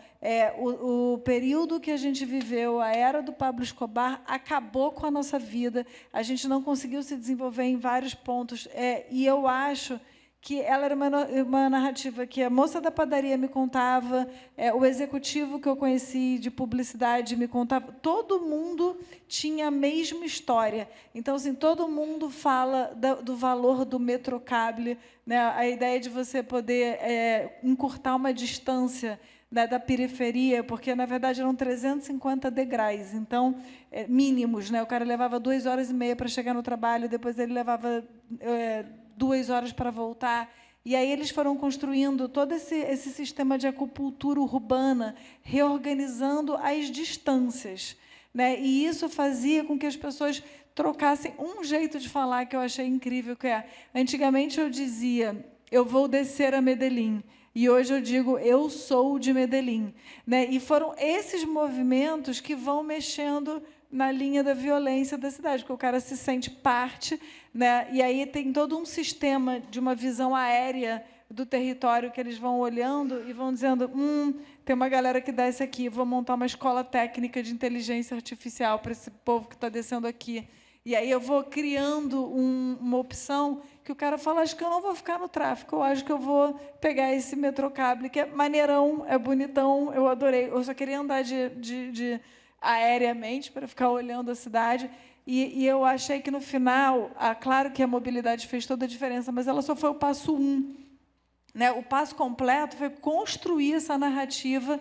o período que a gente viveu, a era do Pablo Escobar, acabou com a nossa vida, a gente não conseguiu se desenvolver em vários pontos, e eu acho que ela era uma narrativa que a moça da padaria me contava, o executivo que eu conheci de publicidade me contava, todo mundo tinha a mesma história. Então, assim, todo mundo fala do valor do metrocable, né? A ideia de você poder encurtar uma distância, né, da periferia, porque, na verdade, eram 350 degraus, então, mínimos. Né? O cara levava 2h30 para chegar no trabalho, depois ele levava 2 horas para voltar. E aí eles foram construindo todo esse sistema de acupuntura urbana, reorganizando as distâncias. Né? E isso fazia com que as pessoas trocassem um jeito de falar que eu achei incrível, que antigamente eu dizia, eu vou descer a Medellín, e hoje eu digo, eu sou de Medellín. Né? E foram esses movimentos que vão mexendo na linha da violência da cidade, porque o cara se sente parte, né? E aí tem todo um sistema de uma visão aérea do território que eles vão olhando e vão dizendo, tem uma galera que desce aqui, vou montar uma escola técnica de inteligência artificial para esse povo que está descendo aqui. E aí eu vou criando uma opção que o cara fala, acho que eu não vou ficar no tráfico, eu acho que eu vou pegar esse metrocable, que é maneirão, é bonitão, eu adorei. Eu só queria andar aéreamente para ficar olhando a cidade. E eu achei que, no final, claro que a mobilidade fez toda a diferença, mas ela só foi o passo 1. Né? O passo completo foi construir essa narrativa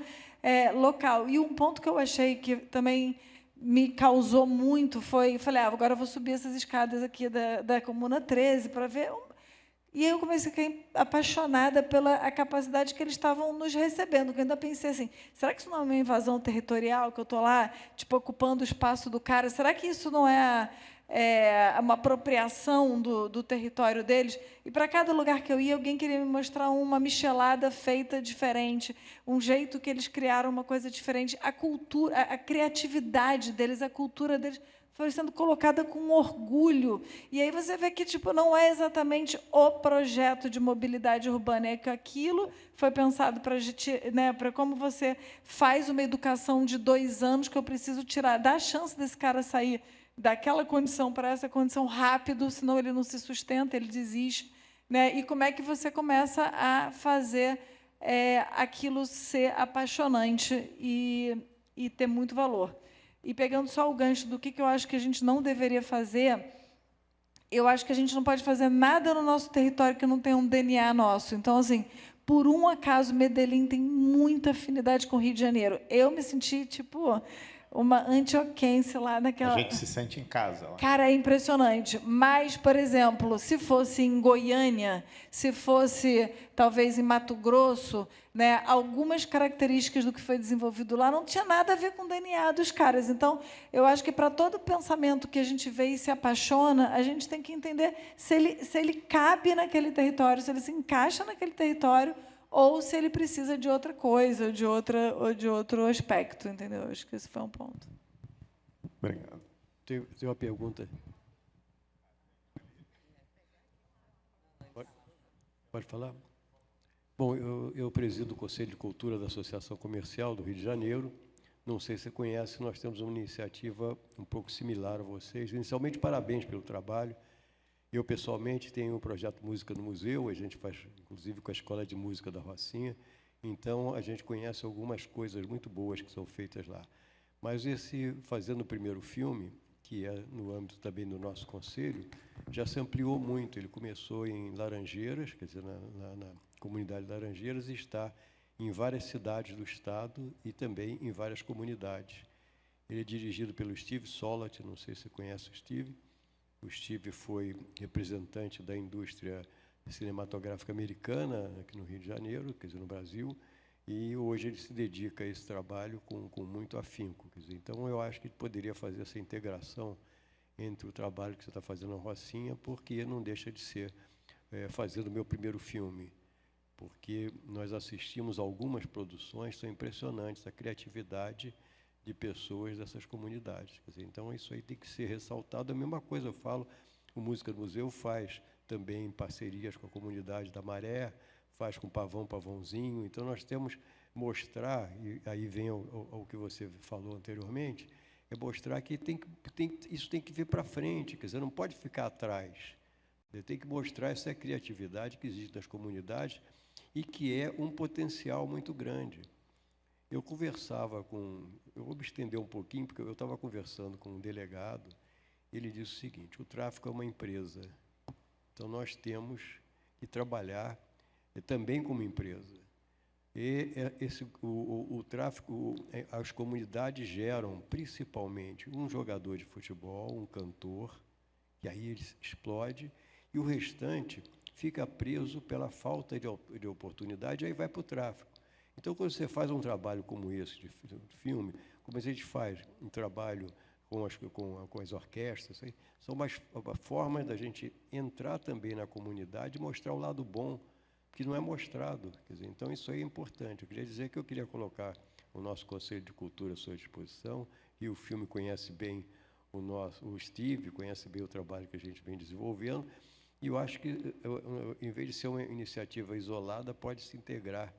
local. E um ponto que eu achei que também me causou muito foi, falei, agora eu vou subir essas escadas aqui da Comuna 13 para ver. E aí eu comecei a ficar apaixonada pela capacidade que eles estavam nos recebendo. Eu ainda pensei assim, será que isso não é uma invasão territorial, que eu estou lá, tipo, ocupando o espaço do cara? Será que isso não é uma apropriação do território deles? E para cada lugar que eu ia, alguém queria me mostrar uma michelada feita diferente, um jeito que eles criaram uma coisa diferente. A cultura, a criatividade deles, a cultura deles foi sendo colocada com orgulho. E aí você vê que tipo, não é exatamente o projeto de mobilidade urbana, é que aquilo foi pensado para a gente, né, para como você faz uma educação de 2 anos, que eu preciso tirar, dar a chance desse cara sair daquela condição para essa condição rápido, senão ele não se sustenta, ele desiste. Né? E como é que você começa a fazer aquilo ser apaixonante e ter muito valor. E pegando só o gancho do que eu acho que a gente não deveria fazer, eu acho que a gente não pode fazer nada no nosso território que não tenha um DNA nosso. Então, assim, por um acaso, Medellín tem muita afinidade com o Rio de Janeiro. Eu me senti, tipo, uma antioquense lá naquela... A gente se sente em casa lá. Cara, é impressionante. Mas, por exemplo, se fosse em Goiânia, se fosse, talvez, em Mato Grosso, né, algumas características do que foi desenvolvido lá não tinha nada a ver com o DNA dos caras. Então, eu acho que, para todo pensamento que a gente vê e se apaixona, a gente tem que entender se ele cabe naquele território, se ele se encaixa naquele território, ou se ele precisa de outra coisa, ou de outro aspecto, entendeu? Acho que esse foi um ponto. Obrigado. Tem uma pergunta. Pode falar? Bom, eu presido o Conselho de Cultura da Associação Comercial do Rio de Janeiro. Não sei se você conhece, nós temos uma iniciativa um pouco similar a vocês. Inicialmente, parabéns pelo trabalho. Eu, pessoalmente, tenho um projeto Música no Museu, a gente faz, inclusive, com a Escola de Música da Rocinha. Então, a gente conhece algumas coisas muito boas que são feitas lá. Mas fazendo o primeiro filme, que é no âmbito também do nosso conselho, já se ampliou muito. Ele começou em Laranjeiras, quer dizer, na comunidade de Laranjeiras, e está em várias cidades do estado e também em várias comunidades. Ele é dirigido pelo Steve Solat, não sei se você conhece o Steve. O Steve foi representante da indústria cinematográfica americana aqui no Rio de Janeiro, quer dizer, no Brasil, e hoje ele se dedica a esse trabalho com muito afinco. Quer dizer, então, eu acho que ele poderia fazer essa integração entre o trabalho que você está fazendo na Rocinha, porque não deixa de ser fazendo o meu primeiro filme, porque nós assistimos algumas produções, são impressionantes, a criatividade de pessoas dessas comunidades. Quer dizer, então, isso aí tem que ser ressaltado. A mesma coisa eu falo, o Música do Museu faz também parcerias com a comunidade da Maré, faz com Pavãozinho. Então, nós temos que mostrar, e aí vem ao que você falou anteriormente, é mostrar que isso tem que vir para frente, quer dizer, não pode ficar atrás. Tem que mostrar essa criatividade que existe nas comunidades e que é um potencial muito grande. Eu vou me estender um pouquinho, porque eu estava conversando com um delegado, ele disse o seguinte: o tráfico é uma empresa, então nós temos que trabalhar também como empresa. E o tráfico, as comunidades geram principalmente um jogador de futebol, um cantor, que aí ele explode, e o restante fica preso pela falta de oportunidade, aí vai para o tráfico. Então, quando você faz um trabalho como esse de filme, como a gente faz um trabalho com as orquestras, são mais formas da gente entrar também na comunidade e mostrar o lado bom, que não é mostrado. Quer dizer, então, isso aí é importante. Eu queria dizer que eu queria colocar o nosso Conselho de Cultura à sua disposição, e o filme conhece bem o Steve, conhece bem o trabalho que a gente vem desenvolvendo, e eu acho que, em vez de ser uma iniciativa isolada, pode se integrar,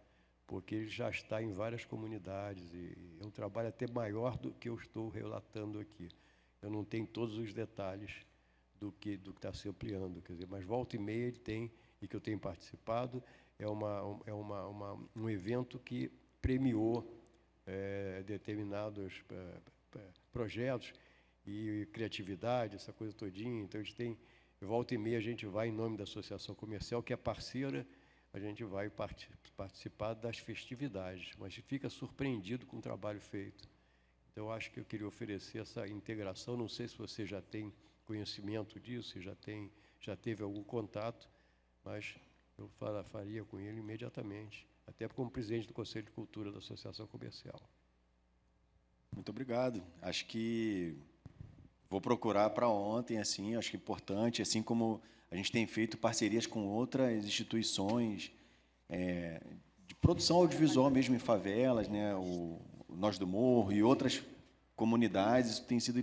porque ele já está em várias comunidades, e é um trabalho até maior do que eu estou relatando aqui. Eu não tenho todos os detalhes do que está se ampliando, quer dizer, mas volta e meia ele tem, e que eu tenho participado, é um evento que premiou determinados projetos e criatividade, essa coisa todinha. Então, a gente tem, volta e meia, a gente vai, em nome da Associação Comercial, que é parceira, a gente vai participar das festividades, mas fica surpreendido com o trabalho feito. Então, eu acho que eu queria oferecer essa integração. Não sei se você já tem conhecimento disso, se já teve algum contato, mas eu faria com ele imediatamente, até como presidente do Conselho de Cultura da Associação Comercial. Muito obrigado. Acho que vou procurar para ontem, assim, acho que é importante, assim como a gente tem feito parcerias com outras instituições de produção audiovisual mesmo em favelas, né, o Nós do Morro e outras comunidades. Isso tem sido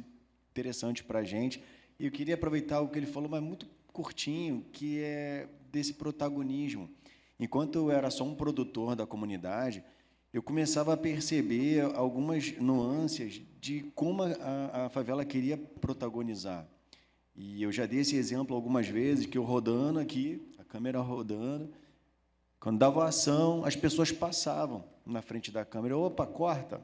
interessante para a gente. E eu queria aproveitar o que ele falou, mas muito curtinho, que é desse protagonismo. Enquanto eu era só um produtor da comunidade, eu começava a perceber algumas nuances de como a favela queria protagonizar. E eu já dei esse exemplo algumas vezes, que eu rodando aqui, a câmera rodando, quando dava ação, as pessoas passavam na frente da câmera. Opa, corta.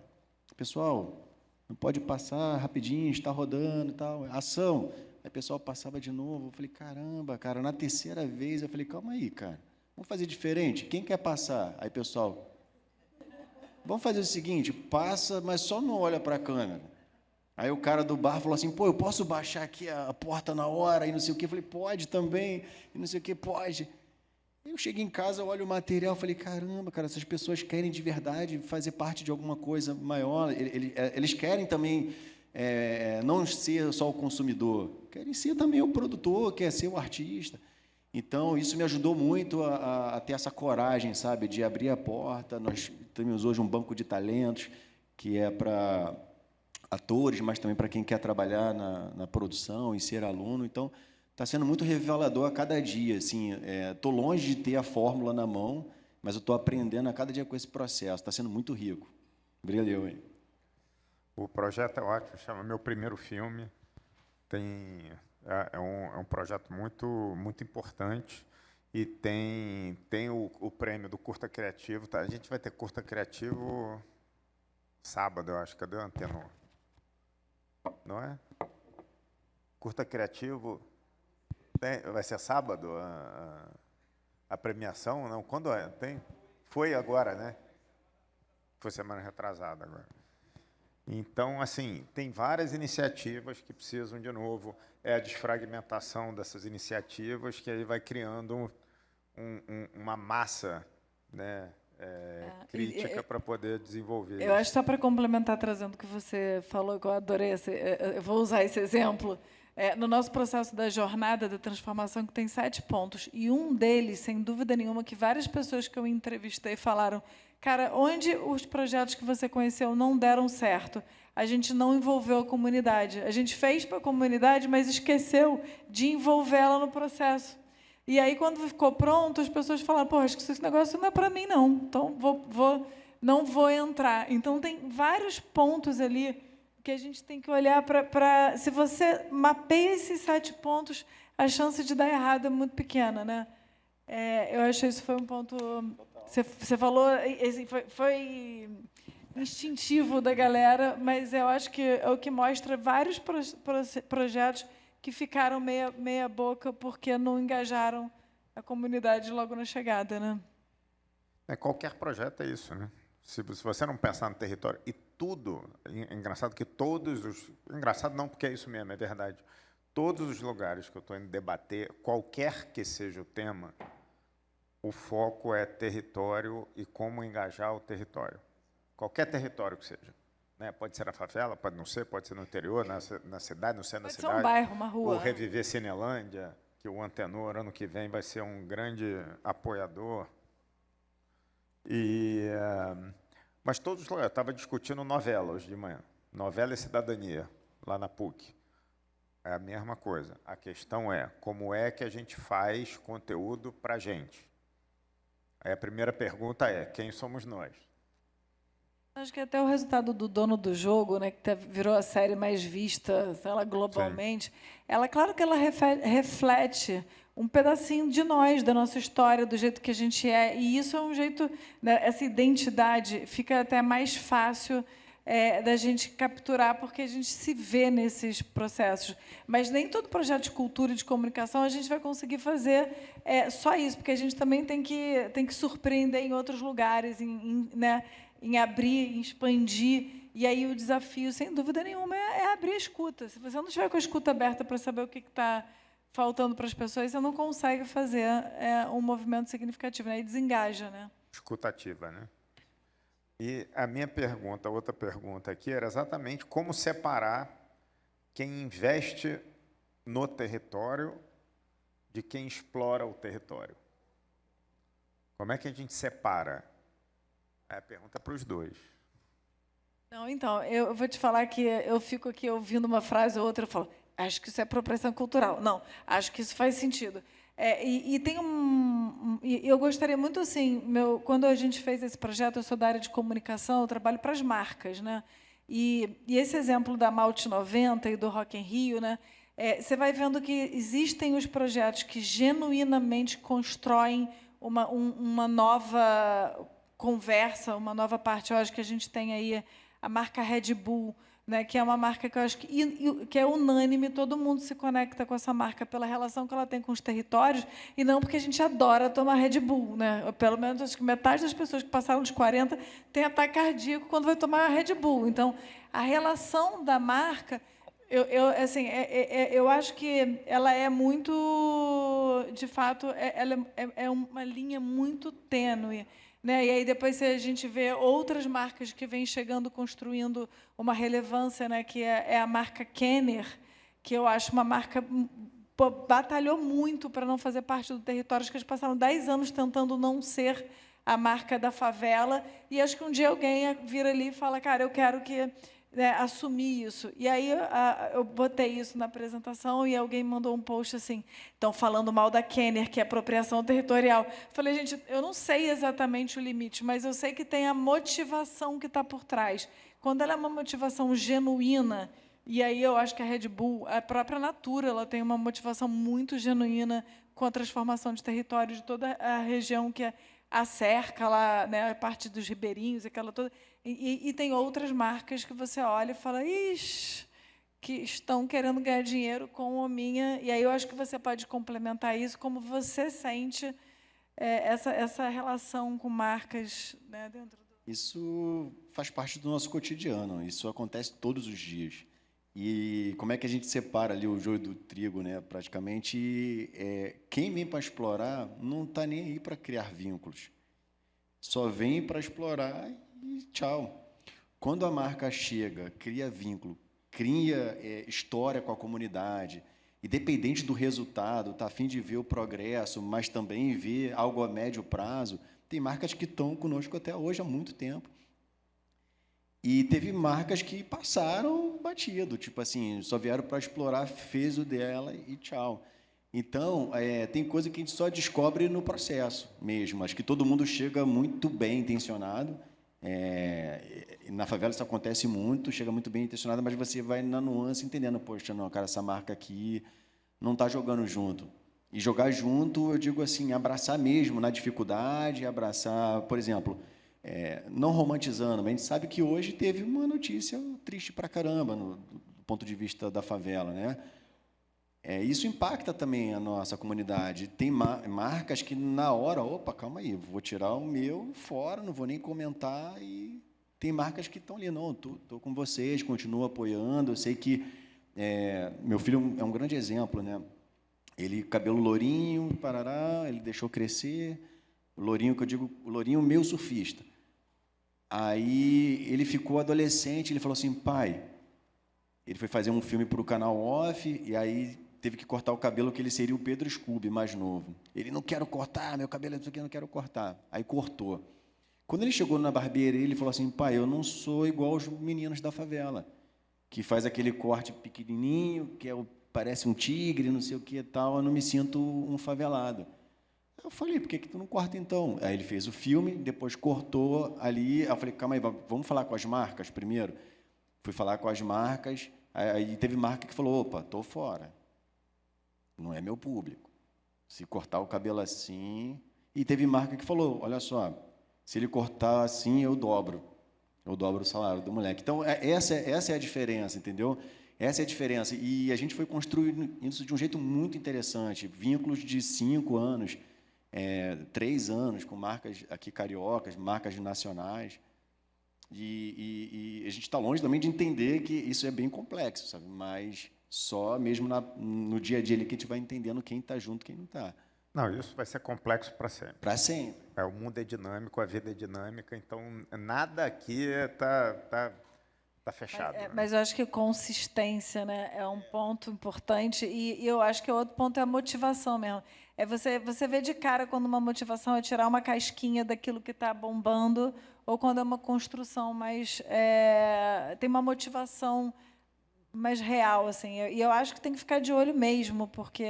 Pessoal, não pode passar rapidinho, está rodando e tal. Ação. Aí o pessoal passava de novo. Eu falei, caramba, cara, na terceira vez, eu falei, calma aí, cara, vamos fazer diferente. Quem quer passar? Aí, pessoal, vamos fazer o seguinte, passa, mas só não olha para a câmera. Aí o cara do bar falou assim, pô, eu posso baixar aqui a porta na hora, e não sei o quê. Eu falei, pode também, e não sei o quê, pode. Eu cheguei em casa, eu olho o material, falei, caramba, cara, essas pessoas querem de verdade fazer parte de alguma coisa maior. Eles querem também não ser só o consumidor, querem ser também o produtor, quer ser o artista. Então, isso me ajudou muito a ter essa coragem, sabe, de abrir a porta. Nós temos hoje um banco de talentos, que é para atores, mas também para quem quer trabalhar na produção e ser aluno. Então, está sendo muito revelador a cada dia. Estou longe de ter a fórmula na mão, mas eu estou aprendendo a cada dia com esse processo. Está sendo muito rico. Obrigado. O projeto é ótimo, chama Meu Primeiro Filme. É um projeto muito importante e tem o prêmio do Curta Criativo. Tá? A gente vai ter Curta Criativo sábado, eu acho. Cadê o Antenor? Não é? Curta Criativo vai ser sábado a premiação? Não, quando é? Foi agora, né? Foi semana retrasada agora. Então, assim, tem várias iniciativas que precisam, de novo, a desfragmentação dessas iniciativas, que aí vai criando uma massa, né, crítica para poder desenvolver Eu isso. acho, só para complementar, trazendo o que você falou, que eu adorei, eu vou usar esse exemplo. No nosso processo da jornada da transformação, que tem 7 pontos, e um deles, sem dúvida nenhuma, que várias pessoas que eu entrevistei falaram, cara, onde os projetos que você conheceu não deram certo? A gente não envolveu a comunidade. A gente fez para a comunidade, mas esqueceu de envolvê-la no processo. E aí, quando ficou pronto, as pessoas falaram, pô, acho que esse negócio não é para mim, não. Então, não vou entrar. Então, tem vários pontos ali que a gente tem que olhar para... Se você mapeia esses 7 pontos, a chance de dar errado é muito pequena, né? Eu acho que isso foi um ponto... Você falou, assim, foi instintivo da galera, mas eu acho que é o que mostra vários projetos que ficaram meia boca porque não engajaram a comunidade logo na chegada, né? Qualquer projeto é isso, né? Se você não pensar no território e tudo, é engraçado que todos os... Engraçado não, porque é isso mesmo, é verdade. Todos os lugares que eu estou indo debater, qualquer que seja o tema, o foco é território e como engajar o território. Qualquer território que seja. Né? Pode ser a favela, pode não ser, pode ser no interior, na cidade, no centro da cidade. Pode ser um bairro, uma rua. Ou reviver Cinelândia, que o Antenor, ano que vem, vai ser um grande apoiador. Mas todos os lugares. Eu estava discutindo novela hoje de manhã. Novela e cidadania, lá na PUC. É a mesma coisa. A questão é, como é que a gente faz conteúdo para a gente? Aí a primeira pergunta é, quem somos nós? Acho que até o resultado do Dono do Jogo, né, que virou a série mais vista, sei lá, globalmente, claro que ela reflete um pedacinho de nós, da nossa história, do jeito que a gente é, e isso é um jeito, né, essa identidade fica até mais fácil da gente capturar, porque a gente se vê nesses processos. Mas nem todo projeto de cultura e de comunicação a gente vai conseguir fazer só isso, porque a gente também tem que surpreender em outros lugares, né, em abrir, em expandir. E aí o desafio, sem dúvida nenhuma, é abrir a escuta. Se você não tiver com a escuta aberta para saber o que está faltando para as pessoas, você não consegue fazer um movimento significativo, né? E desengaja, né? Escutativa, né? E a minha pergunta, outra pergunta aqui, era exatamente como separar quem investe no território de quem explora o território. Como é que a gente separa? É a pergunta para os dois. Não, então, eu vou te falar que eu fico aqui ouvindo uma frase ou outra, eu falo, acho que isso é apropriação cultural. Não, acho que isso faz sentido. Eu gostaria muito, assim, quando a gente fez esse projeto, eu sou da área de comunicação, eu trabalho para as marcas, né? E esse exemplo da Malte 90 e do Rock in Rio, né? Você vai vendo que existem os projetos que genuinamente constroem uma nova conversa, uma nova parte. Eu acho que a gente tem aí a marca Red Bull, né, que é uma marca que eu acho que é unânime, todo mundo se conecta com essa marca pela relação que ela tem com os territórios, e não porque a gente adora tomar Red Bull. Né? Pelo menos acho que metade das pessoas que passaram dos 40 tem ataque cardíaco quando vai tomar Red Bull. Então, a relação da marca, eu acho que ela é muito, de fato, ela é uma linha muito tênue. Né? E aí depois a gente vê outras marcas que vêm chegando, construindo uma relevância, né? Que é a marca Kenner, que eu acho uma marca batalhou muito para não fazer parte do território. Acho que eles passaram 10 anos tentando não ser a marca da favela, e acho que um dia alguém vira ali e fala, cara, eu quero assumir isso. E aí eu botei isso na apresentação e alguém mandou um post assim, estão falando mal da Kenner, que é apropriação territorial. Falei, gente, eu não sei exatamente o limite, mas eu sei que tem a motivação que está por trás. Quando ela é uma motivação genuína, e aí eu acho que a Red Bull, a própria Natura, ela tem uma motivação muito genuína com a transformação de território de toda a região que a cerca lá, né, a parte dos ribeirinhos, aquela toda. E tem outras marcas que você olha e fala, ixi, que estão querendo ganhar dinheiro com a minha. E aí eu acho que você pode complementar isso, como você sente essa relação com marcas, né, dentro do... Isso faz parte do nosso cotidiano, isso acontece todos os dias. E como é que a gente separa ali o joio do trigo, né? Praticamente, quem vem para explorar não está nem aí para criar vínculos. só vem para explorar e tchau. Quando a marca chega, cria vínculo, cria história com a comunidade, independente do resultado, está a fim de ver o progresso, mas também ver algo a médio prazo, tem marcas que estão conosco até hoje há muito tempo. E teve marcas que passaram batido, tipo assim, só vieram para explorar, fez o dela e tchau. Então, tem coisa que a gente só descobre no processo mesmo. Acho que todo mundo chega muito bem intencionado. Na favela isso acontece muito, chega muito bem intencionado, mas você vai na nuance entendendo, poxa, não, cara, essa marca aqui não está jogando junto. E jogar junto, eu digo assim, abraçar mesmo na dificuldade, abraçar, por exemplo, não romantizando, mas a gente sabe que hoje teve uma notícia triste pra caramba do ponto de vista da favela, né? Isso impacta também a nossa comunidade. Tem marcas que na hora, opa, calma aí, vou tirar o meu fora, não vou nem comentar, e tem marcas que estão ali, não, estou com vocês, continuo apoiando. Eu sei que meu filho é um grande exemplo, né? Ele, cabelo lourinho, parará, ele deixou crescer, o lourinho que eu digo, o lourinho meio surfista. Aí ele ficou adolescente, ele falou assim, pai, ele foi fazer um filme para o canal Off, e aí teve que cortar o cabelo, que ele seria o Pedro Scooby mais novo. Ele, não quero cortar, meu cabelo é isso aqui, não quero cortar. Aí cortou. Quando ele chegou na barbearia, ele falou assim, pai, eu não sou igual aos meninos da favela, que faz aquele corte pequenininho, que parece um tigre, não sei o que e tal, eu não me sinto um favelado. Eu falei, por que tu não corta então? Aí ele fez o filme, depois cortou ali, eu falei, calma aí, vamos falar com as marcas primeiro? Fui falar com as marcas, aí teve marca que falou, opa, estou fora. Não é meu público. Se cortar o cabelo assim... E teve marca que falou, olha só, se ele cortar assim, eu dobro o salário do moleque. Então, essa é a diferença, entendeu? Essa é a diferença. E a gente foi construindo isso de um jeito muito interessante. Vínculos de 5 anos, 3 anos, com marcas aqui cariocas, marcas nacionais. E a gente está longe também de entender que isso é bem complexo, sabe? Mas só mesmo no dia a dia ali que a gente vai entendendo quem está junto e quem não está. Não, isso vai ser complexo para sempre. Para sempre. O mundo é dinâmico, a vida é dinâmica, então nada aqui está fechado. Mas eu acho que consistência, né, é um ponto importante, e eu acho que o outro ponto é a motivação mesmo. Você vê de cara quando uma motivação é tirar uma casquinha daquilo que está bombando, ou quando é uma construção mais... tem uma motivação mais real, assim. E eu acho que tem que ficar de olho mesmo, porque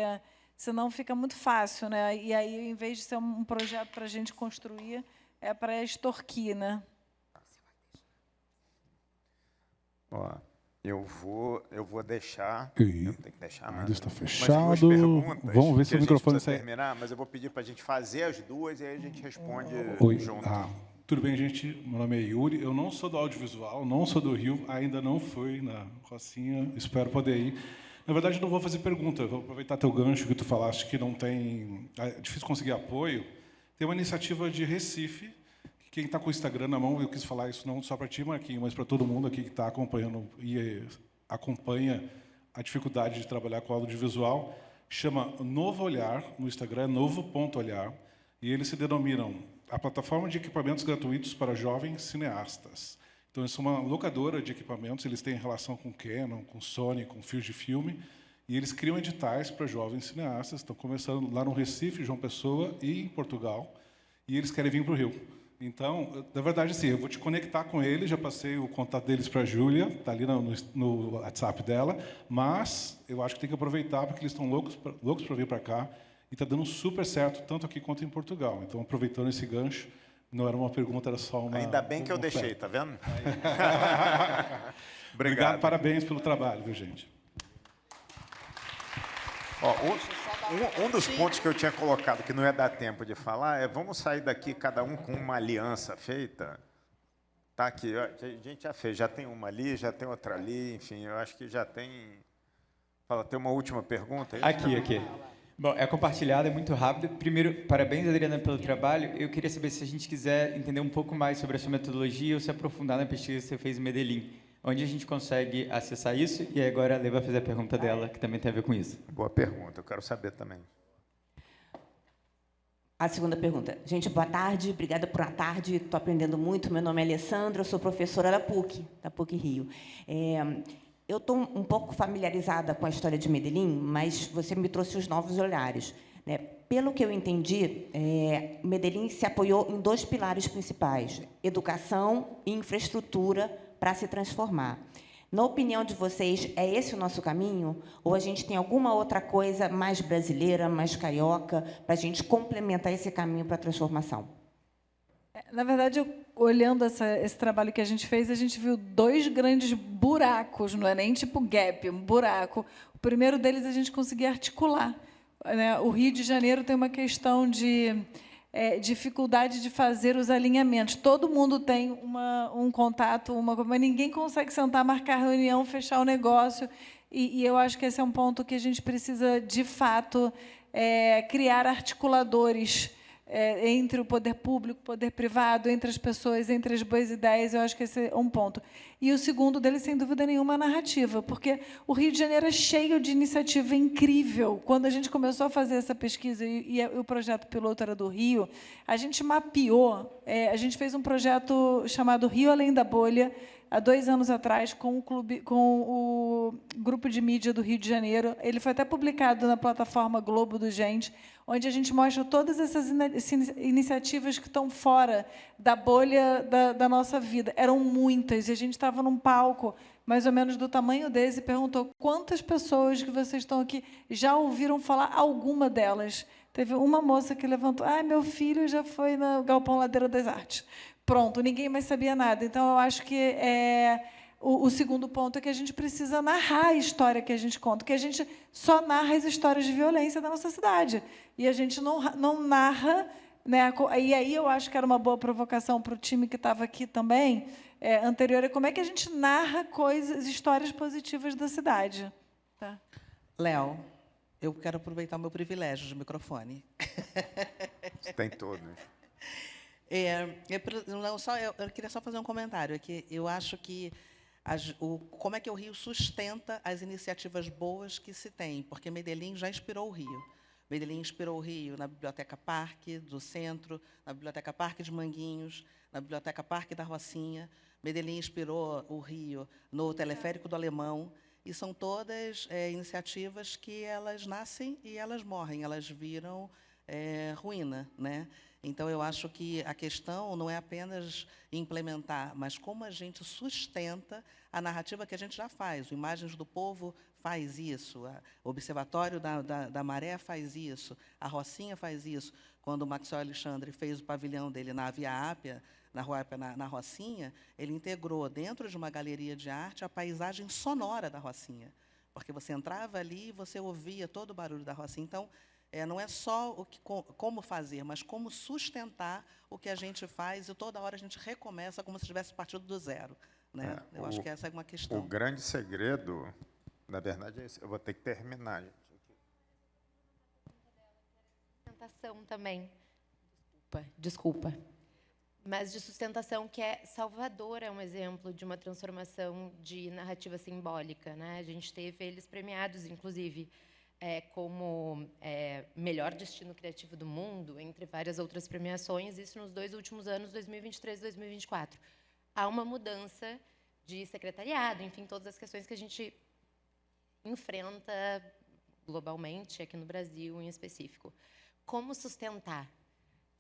senão fica muito fácil, né? E aí, em vez de ser um projeto para a gente construir, é para extorquir, né? Ó, eu vou deixar... Eu não tenho que deixar, ainda está mais fechado. 2 perguntas. Vamos ver se o microfone sai. sai. Terminar, mas eu vou pedir para a gente fazer as duas e aí a gente responde junto. Tudo bem, gente? Meu nome é Yuri. Eu não sou do audiovisual, não sou do Rio, ainda não fui na Rocinha. Espero poder ir. Na verdade, não vou fazer pergunta. Vou aproveitar teu gancho que tu falaste que não tem... É difícil conseguir apoio. Tem uma iniciativa de Recife. Quem está com o Instagram na mão, eu quis falar isso não só para ti, Marquinhos, mas para todo mundo aqui que está acompanhando e acompanha a dificuldade de trabalhar com audiovisual, chama Novo Olhar, no Instagram, novo.olhar, e eles se denominam a plataforma de equipamentos gratuitos para jovens cineastas. Então, eles são uma locadora de equipamentos, eles têm relação com Canon, com Sony, com fios de filme, e eles criam editais para jovens cineastas, estão começando lá no Recife, João Pessoa e em Portugal, e eles querem vir para o Rio. Então, na verdade, sim, eu vou te conectar com eles, já passei o contato deles para a Júlia, está ali no WhatsApp dela, mas eu acho que tem que aproveitar, porque eles estão loucos para vir para cá, e está dando super certo, tanto aqui quanto em Portugal. Então, aproveitando esse gancho, não era uma pergunta, era só uma... Ainda bem que eu deixei, tá vendo? Obrigado, parabéns pelo trabalho, viu, gente? Ó, um dos pontos que eu tinha colocado, que não ia dar tempo de falar, vamos sair daqui cada um com uma aliança feita. Tá aqui, ó, a gente já fez, já tem uma ali, já tem outra ali, enfim, eu acho que já tem... Fala, tem uma última pergunta? Aqui. Bom, é compartilhado, é muito rápido. Primeiro, parabéns, Adriana, pelo trabalho. Eu queria saber se a gente quiser entender um pouco mais sobre a sua metodologia ou se aprofundar na pesquisa que você fez em Medellín. Onde a gente consegue acessar isso? E agora a Lê vai fazer a pergunta dela, que também tem a ver com isso. Boa pergunta, eu quero saber também. A segunda pergunta. Gente, boa tarde, obrigada por a tarde, estou aprendendo muito. Meu nome é Alessandra, eu sou professora da PUC Rio. Eu estou um pouco familiarizada com a história de Medellín, mas você me trouxe os novos olhares, né? Pelo que eu entendi, Medellín se apoiou em 2 pilares principais: educação e infraestrutura para se transformar. Na opinião de vocês, é esse o nosso caminho? Ou a gente tem alguma outra coisa mais brasileira, mais carioca, para a gente complementar esse caminho para a transformação? Na verdade, olhando esse trabalho que a gente viu 2 grandes buracos, não é nem tipo gap, um buraco. O primeiro deles a gente conseguia articular, né? O Rio de Janeiro tem uma questão de dificuldade de fazer os alinhamentos. Todo mundo tem um contato, mas ninguém consegue sentar, marcar reunião, fechar o negócio. E eu acho que esse é um ponto que a gente precisa, de fato, criar articuladores entre o poder público, o poder privado, entre as pessoas, entre as boas ideias. Eu acho que esse é um ponto. E o segundo dele, sem dúvida nenhuma, é a narrativa, porque o Rio de Janeiro é cheio de iniciativa incrível. Quando a gente começou a fazer essa pesquisa, e o projeto piloto era do Rio, a gente mapeou, a gente fez um projeto chamado Rio Além da Bolha, há 2 anos atrás, com o Grupo de Mídia do Rio de Janeiro. Ele foi até publicado na plataforma Globo do Gente, onde a gente mostra todas essas iniciativas que estão fora da bolha da nossa vida. Eram muitas, e a gente estava num palco mais ou menos do tamanho desse e perguntou quantas pessoas que vocês estão aqui já ouviram falar alguma delas. Teve uma moça que levantou: meu filho já foi no Galpão Ladeira das Artes. Pronto, ninguém mais sabia nada. Então, eu acho que o segundo ponto é que a gente precisa narrar a história que a gente conta, que a gente só narra as histórias de violência da nossa cidade. E a gente não narra, né? E aí eu acho que era uma boa provocação para o time que estava aqui também, anterior, é como é que a gente narra histórias positivas da cidade. Tá? Léo, eu quero aproveitar o meu privilégio de microfone. Tem todos. Eu queria só fazer um comentário. Que eu acho que como é que o Rio sustenta as iniciativas boas que se tem, porque Medellín já inspirou o Rio. Medellín inspirou o Rio na Biblioteca Parque do Centro, na Biblioteca Parque de Manguinhos, na Biblioteca Parque da Rocinha. Medellín inspirou o Rio no Teleférico do Alemão. E são todas iniciativas que elas nascem e elas morrem, elas viram ruína, né? Então, eu acho que a questão não é apenas implementar, mas como a gente sustenta a narrativa que a gente já faz. O Imagens do Povo faz isso, o Observatório da Maré faz isso, a Rocinha faz isso. Quando o Maxwell Alexandre fez o pavilhão dele na Via Ápia, na Rua Ápia, na Rocinha, ele integrou, dentro de uma galeria de arte, a paisagem sonora da Rocinha. Porque você entrava ali e você ouvia todo o barulho da Rocinha. Então, não é só como fazer, mas como sustentar o que a gente faz, e toda hora a gente recomeça como se tivesse partido do zero, né? Eu acho que essa é uma questão. O grande segredo, na verdade, é esse. Eu vou ter que terminar, gente. Sustentação também. Desculpa. Mas de sustentação, que Salvador é um exemplo de uma transformação de narrativa simbólica, né? A gente teve eles premiados, inclusive, como melhor destino criativo do mundo, entre várias outras premiações, isso nos 2 últimos anos, 2023 e 2024. Há uma mudança de secretariado, enfim, todas as questões que a gente enfrenta globalmente, aqui no Brasil em específico. Como sustentar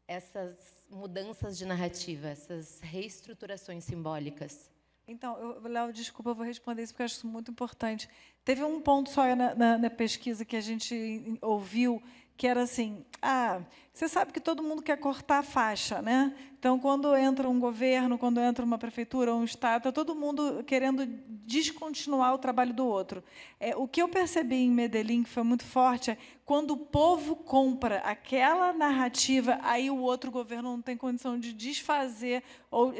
essas mudanças de narrativa, essas reestruturações simbólicas? Então, Léo, desculpa, eu vou responder isso porque eu acho isso muito importante. Teve um ponto só na pesquisa que a gente ouviu, que era assim: você sabe que todo mundo quer cortar a faixa, né? Então, quando entra um governo, quando entra uma prefeitura ou um estado, está todo mundo querendo descontinuar o trabalho do outro. O que eu percebi em Medellín, que foi muito forte, é quando o povo compra aquela narrativa, aí o outro governo não tem condição de desfazer ou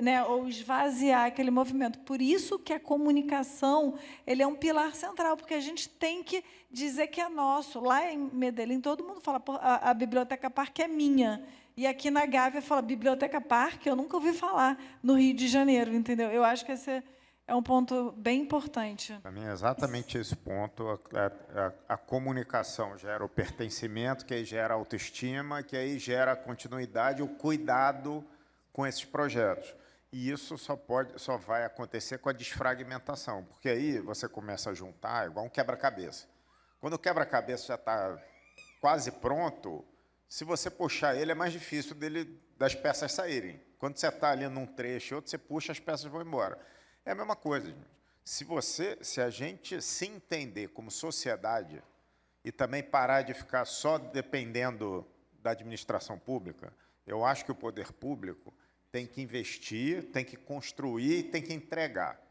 esvaziar aquele movimento. Por isso que a comunicação ele é um pilar central, porque a gente tem que dizer que é nosso. Lá em Medellín, todo mundo fala: a Biblioteca Parque é minha. E aqui na Gávea fala Biblioteca Parque, eu nunca ouvi falar no Rio de Janeiro, entendeu? Eu acho que esse é um ponto bem importante. Para mim é exatamente esse ponto. A comunicação gera o pertencimento, que aí gera a autoestima, que aí gera a continuidade, o cuidado com esses projetos. E isso só vai acontecer com a desfragmentação, porque aí você começa a juntar, igual um quebra-cabeça. Quando o quebra-cabeça já está quase pronto, se você puxar ele, é mais difícil das peças saírem. Quando você está ali num trecho, outro, você puxa, as peças vão embora. É a mesma coisa, gente. Se a gente se entender como sociedade e também parar de ficar só dependendo da administração pública, eu acho que o poder público tem que investir, tem que construir, tem que entregar.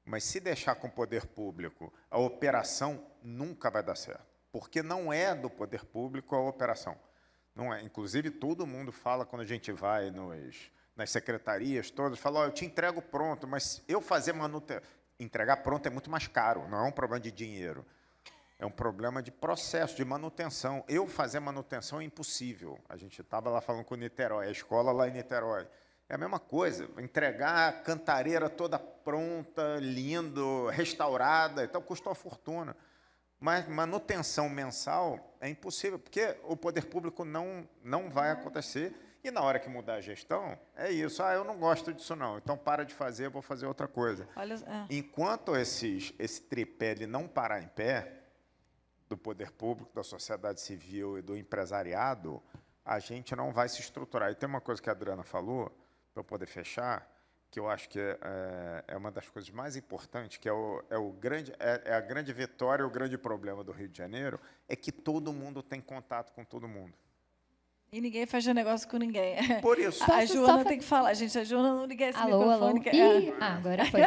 Mas se deixar com o poder público, a operação nunca vai dar certo, porque não é do poder público a operação. Não é. Inclusive, todo mundo fala, quando a gente vai nas secretarias todas, fala, eu te entrego pronto, mas eu fazer manutenção... Entregar pronto é muito mais caro, não é um problema de dinheiro. É um problema de processo, de manutenção. Eu fazer manutenção é impossível. A gente estava lá falando com o Niterói, a escola lá em Niterói. É a mesma coisa, entregar a cantareira toda pronta, lindo, restaurada, então custou uma fortuna. Mas manutenção mensal é impossível, porque o poder público não vai acontecer. E na hora que mudar a gestão, é isso. Eu não gosto disso, não. Então, para de fazer, eu vou fazer outra coisa. Enquanto esse tripé ele não parar em pé, do poder público, da sociedade civil e do empresariado, a gente não vai se estruturar. E tem uma coisa que a Adriana falou, para eu poder fechar, que eu acho que é uma das coisas mais importantes, que é a grande vitória, o grande problema do Rio de Janeiro, é que todo mundo tem contato com todo mundo. E ninguém faz negócio com ninguém. Por isso. A Joana tem que falar, gente. A Joana não liga esse microfone. Agora foi.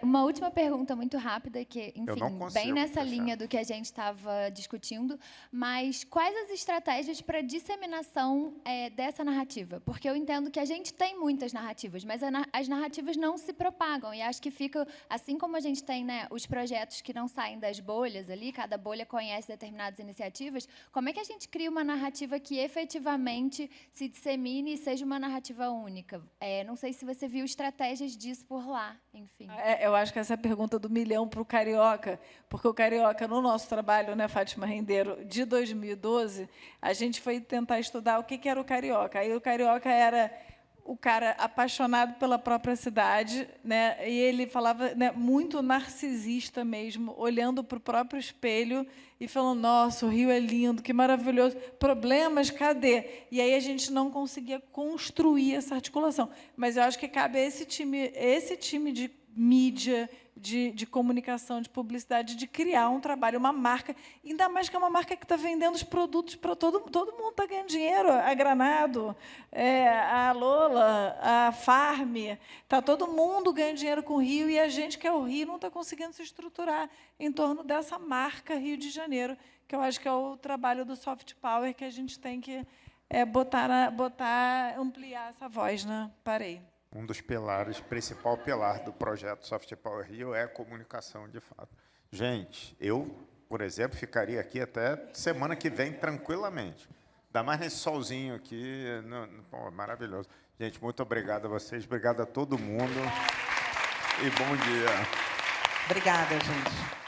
Uma última pergunta muito rápida, que, enfim, bem nessa linha do que a gente estava discutindo, mas quais as estratégias para disseminação dessa narrativa? Porque eu entendo que a gente tem muitas narrativas, mas as narrativas não se propagam. E acho que fica, assim como a gente tem, né, os projetos que não saem das bolhas ali, cada bolha conhece determinadas iniciativas, como é que a gente cria uma narrativa que efetivamente se dissemine e seja uma narrativa única? Não sei se você viu estratégias disso por lá, enfim. Eu acho que essa é a pergunta do milhão para o Carioca, porque o Carioca, no nosso trabalho, né, Fátima Rendeiro, de 2012, a gente foi tentar estudar o que era o Carioca. Aí o Carioca era o cara apaixonado pela própria cidade, né? E ele falava, né, muito narcisista mesmo, olhando para o próprio espelho e falando, nossa, o Rio é lindo, que maravilhoso, problemas, cadê? E aí a gente não conseguia construir essa articulação. Mas eu acho que cabe a esse time de mídia, de comunicação, de publicidade, de criar um trabalho, uma marca, ainda mais que é uma marca que está vendendo os produtos para todo mundo, está ganhando dinheiro, a Granado, a Lola, a Farm, está todo mundo ganhando dinheiro com o Rio, e a gente, que é o Rio, não está conseguindo se estruturar em torno dessa marca Rio de Janeiro, que eu acho que é o trabalho do soft power que a gente tem que ampliar essa voz, né? Parei. Um dos pilares, principal pilar do projeto Soft Power Rio é a comunicação, de fato. Gente, eu, por exemplo, ficaria aqui até semana que vem tranquilamente. Ainda mais nesse solzinho aqui, maravilhoso. Gente, muito obrigado a vocês, obrigado a todo mundo e bom dia. Obrigada, gente.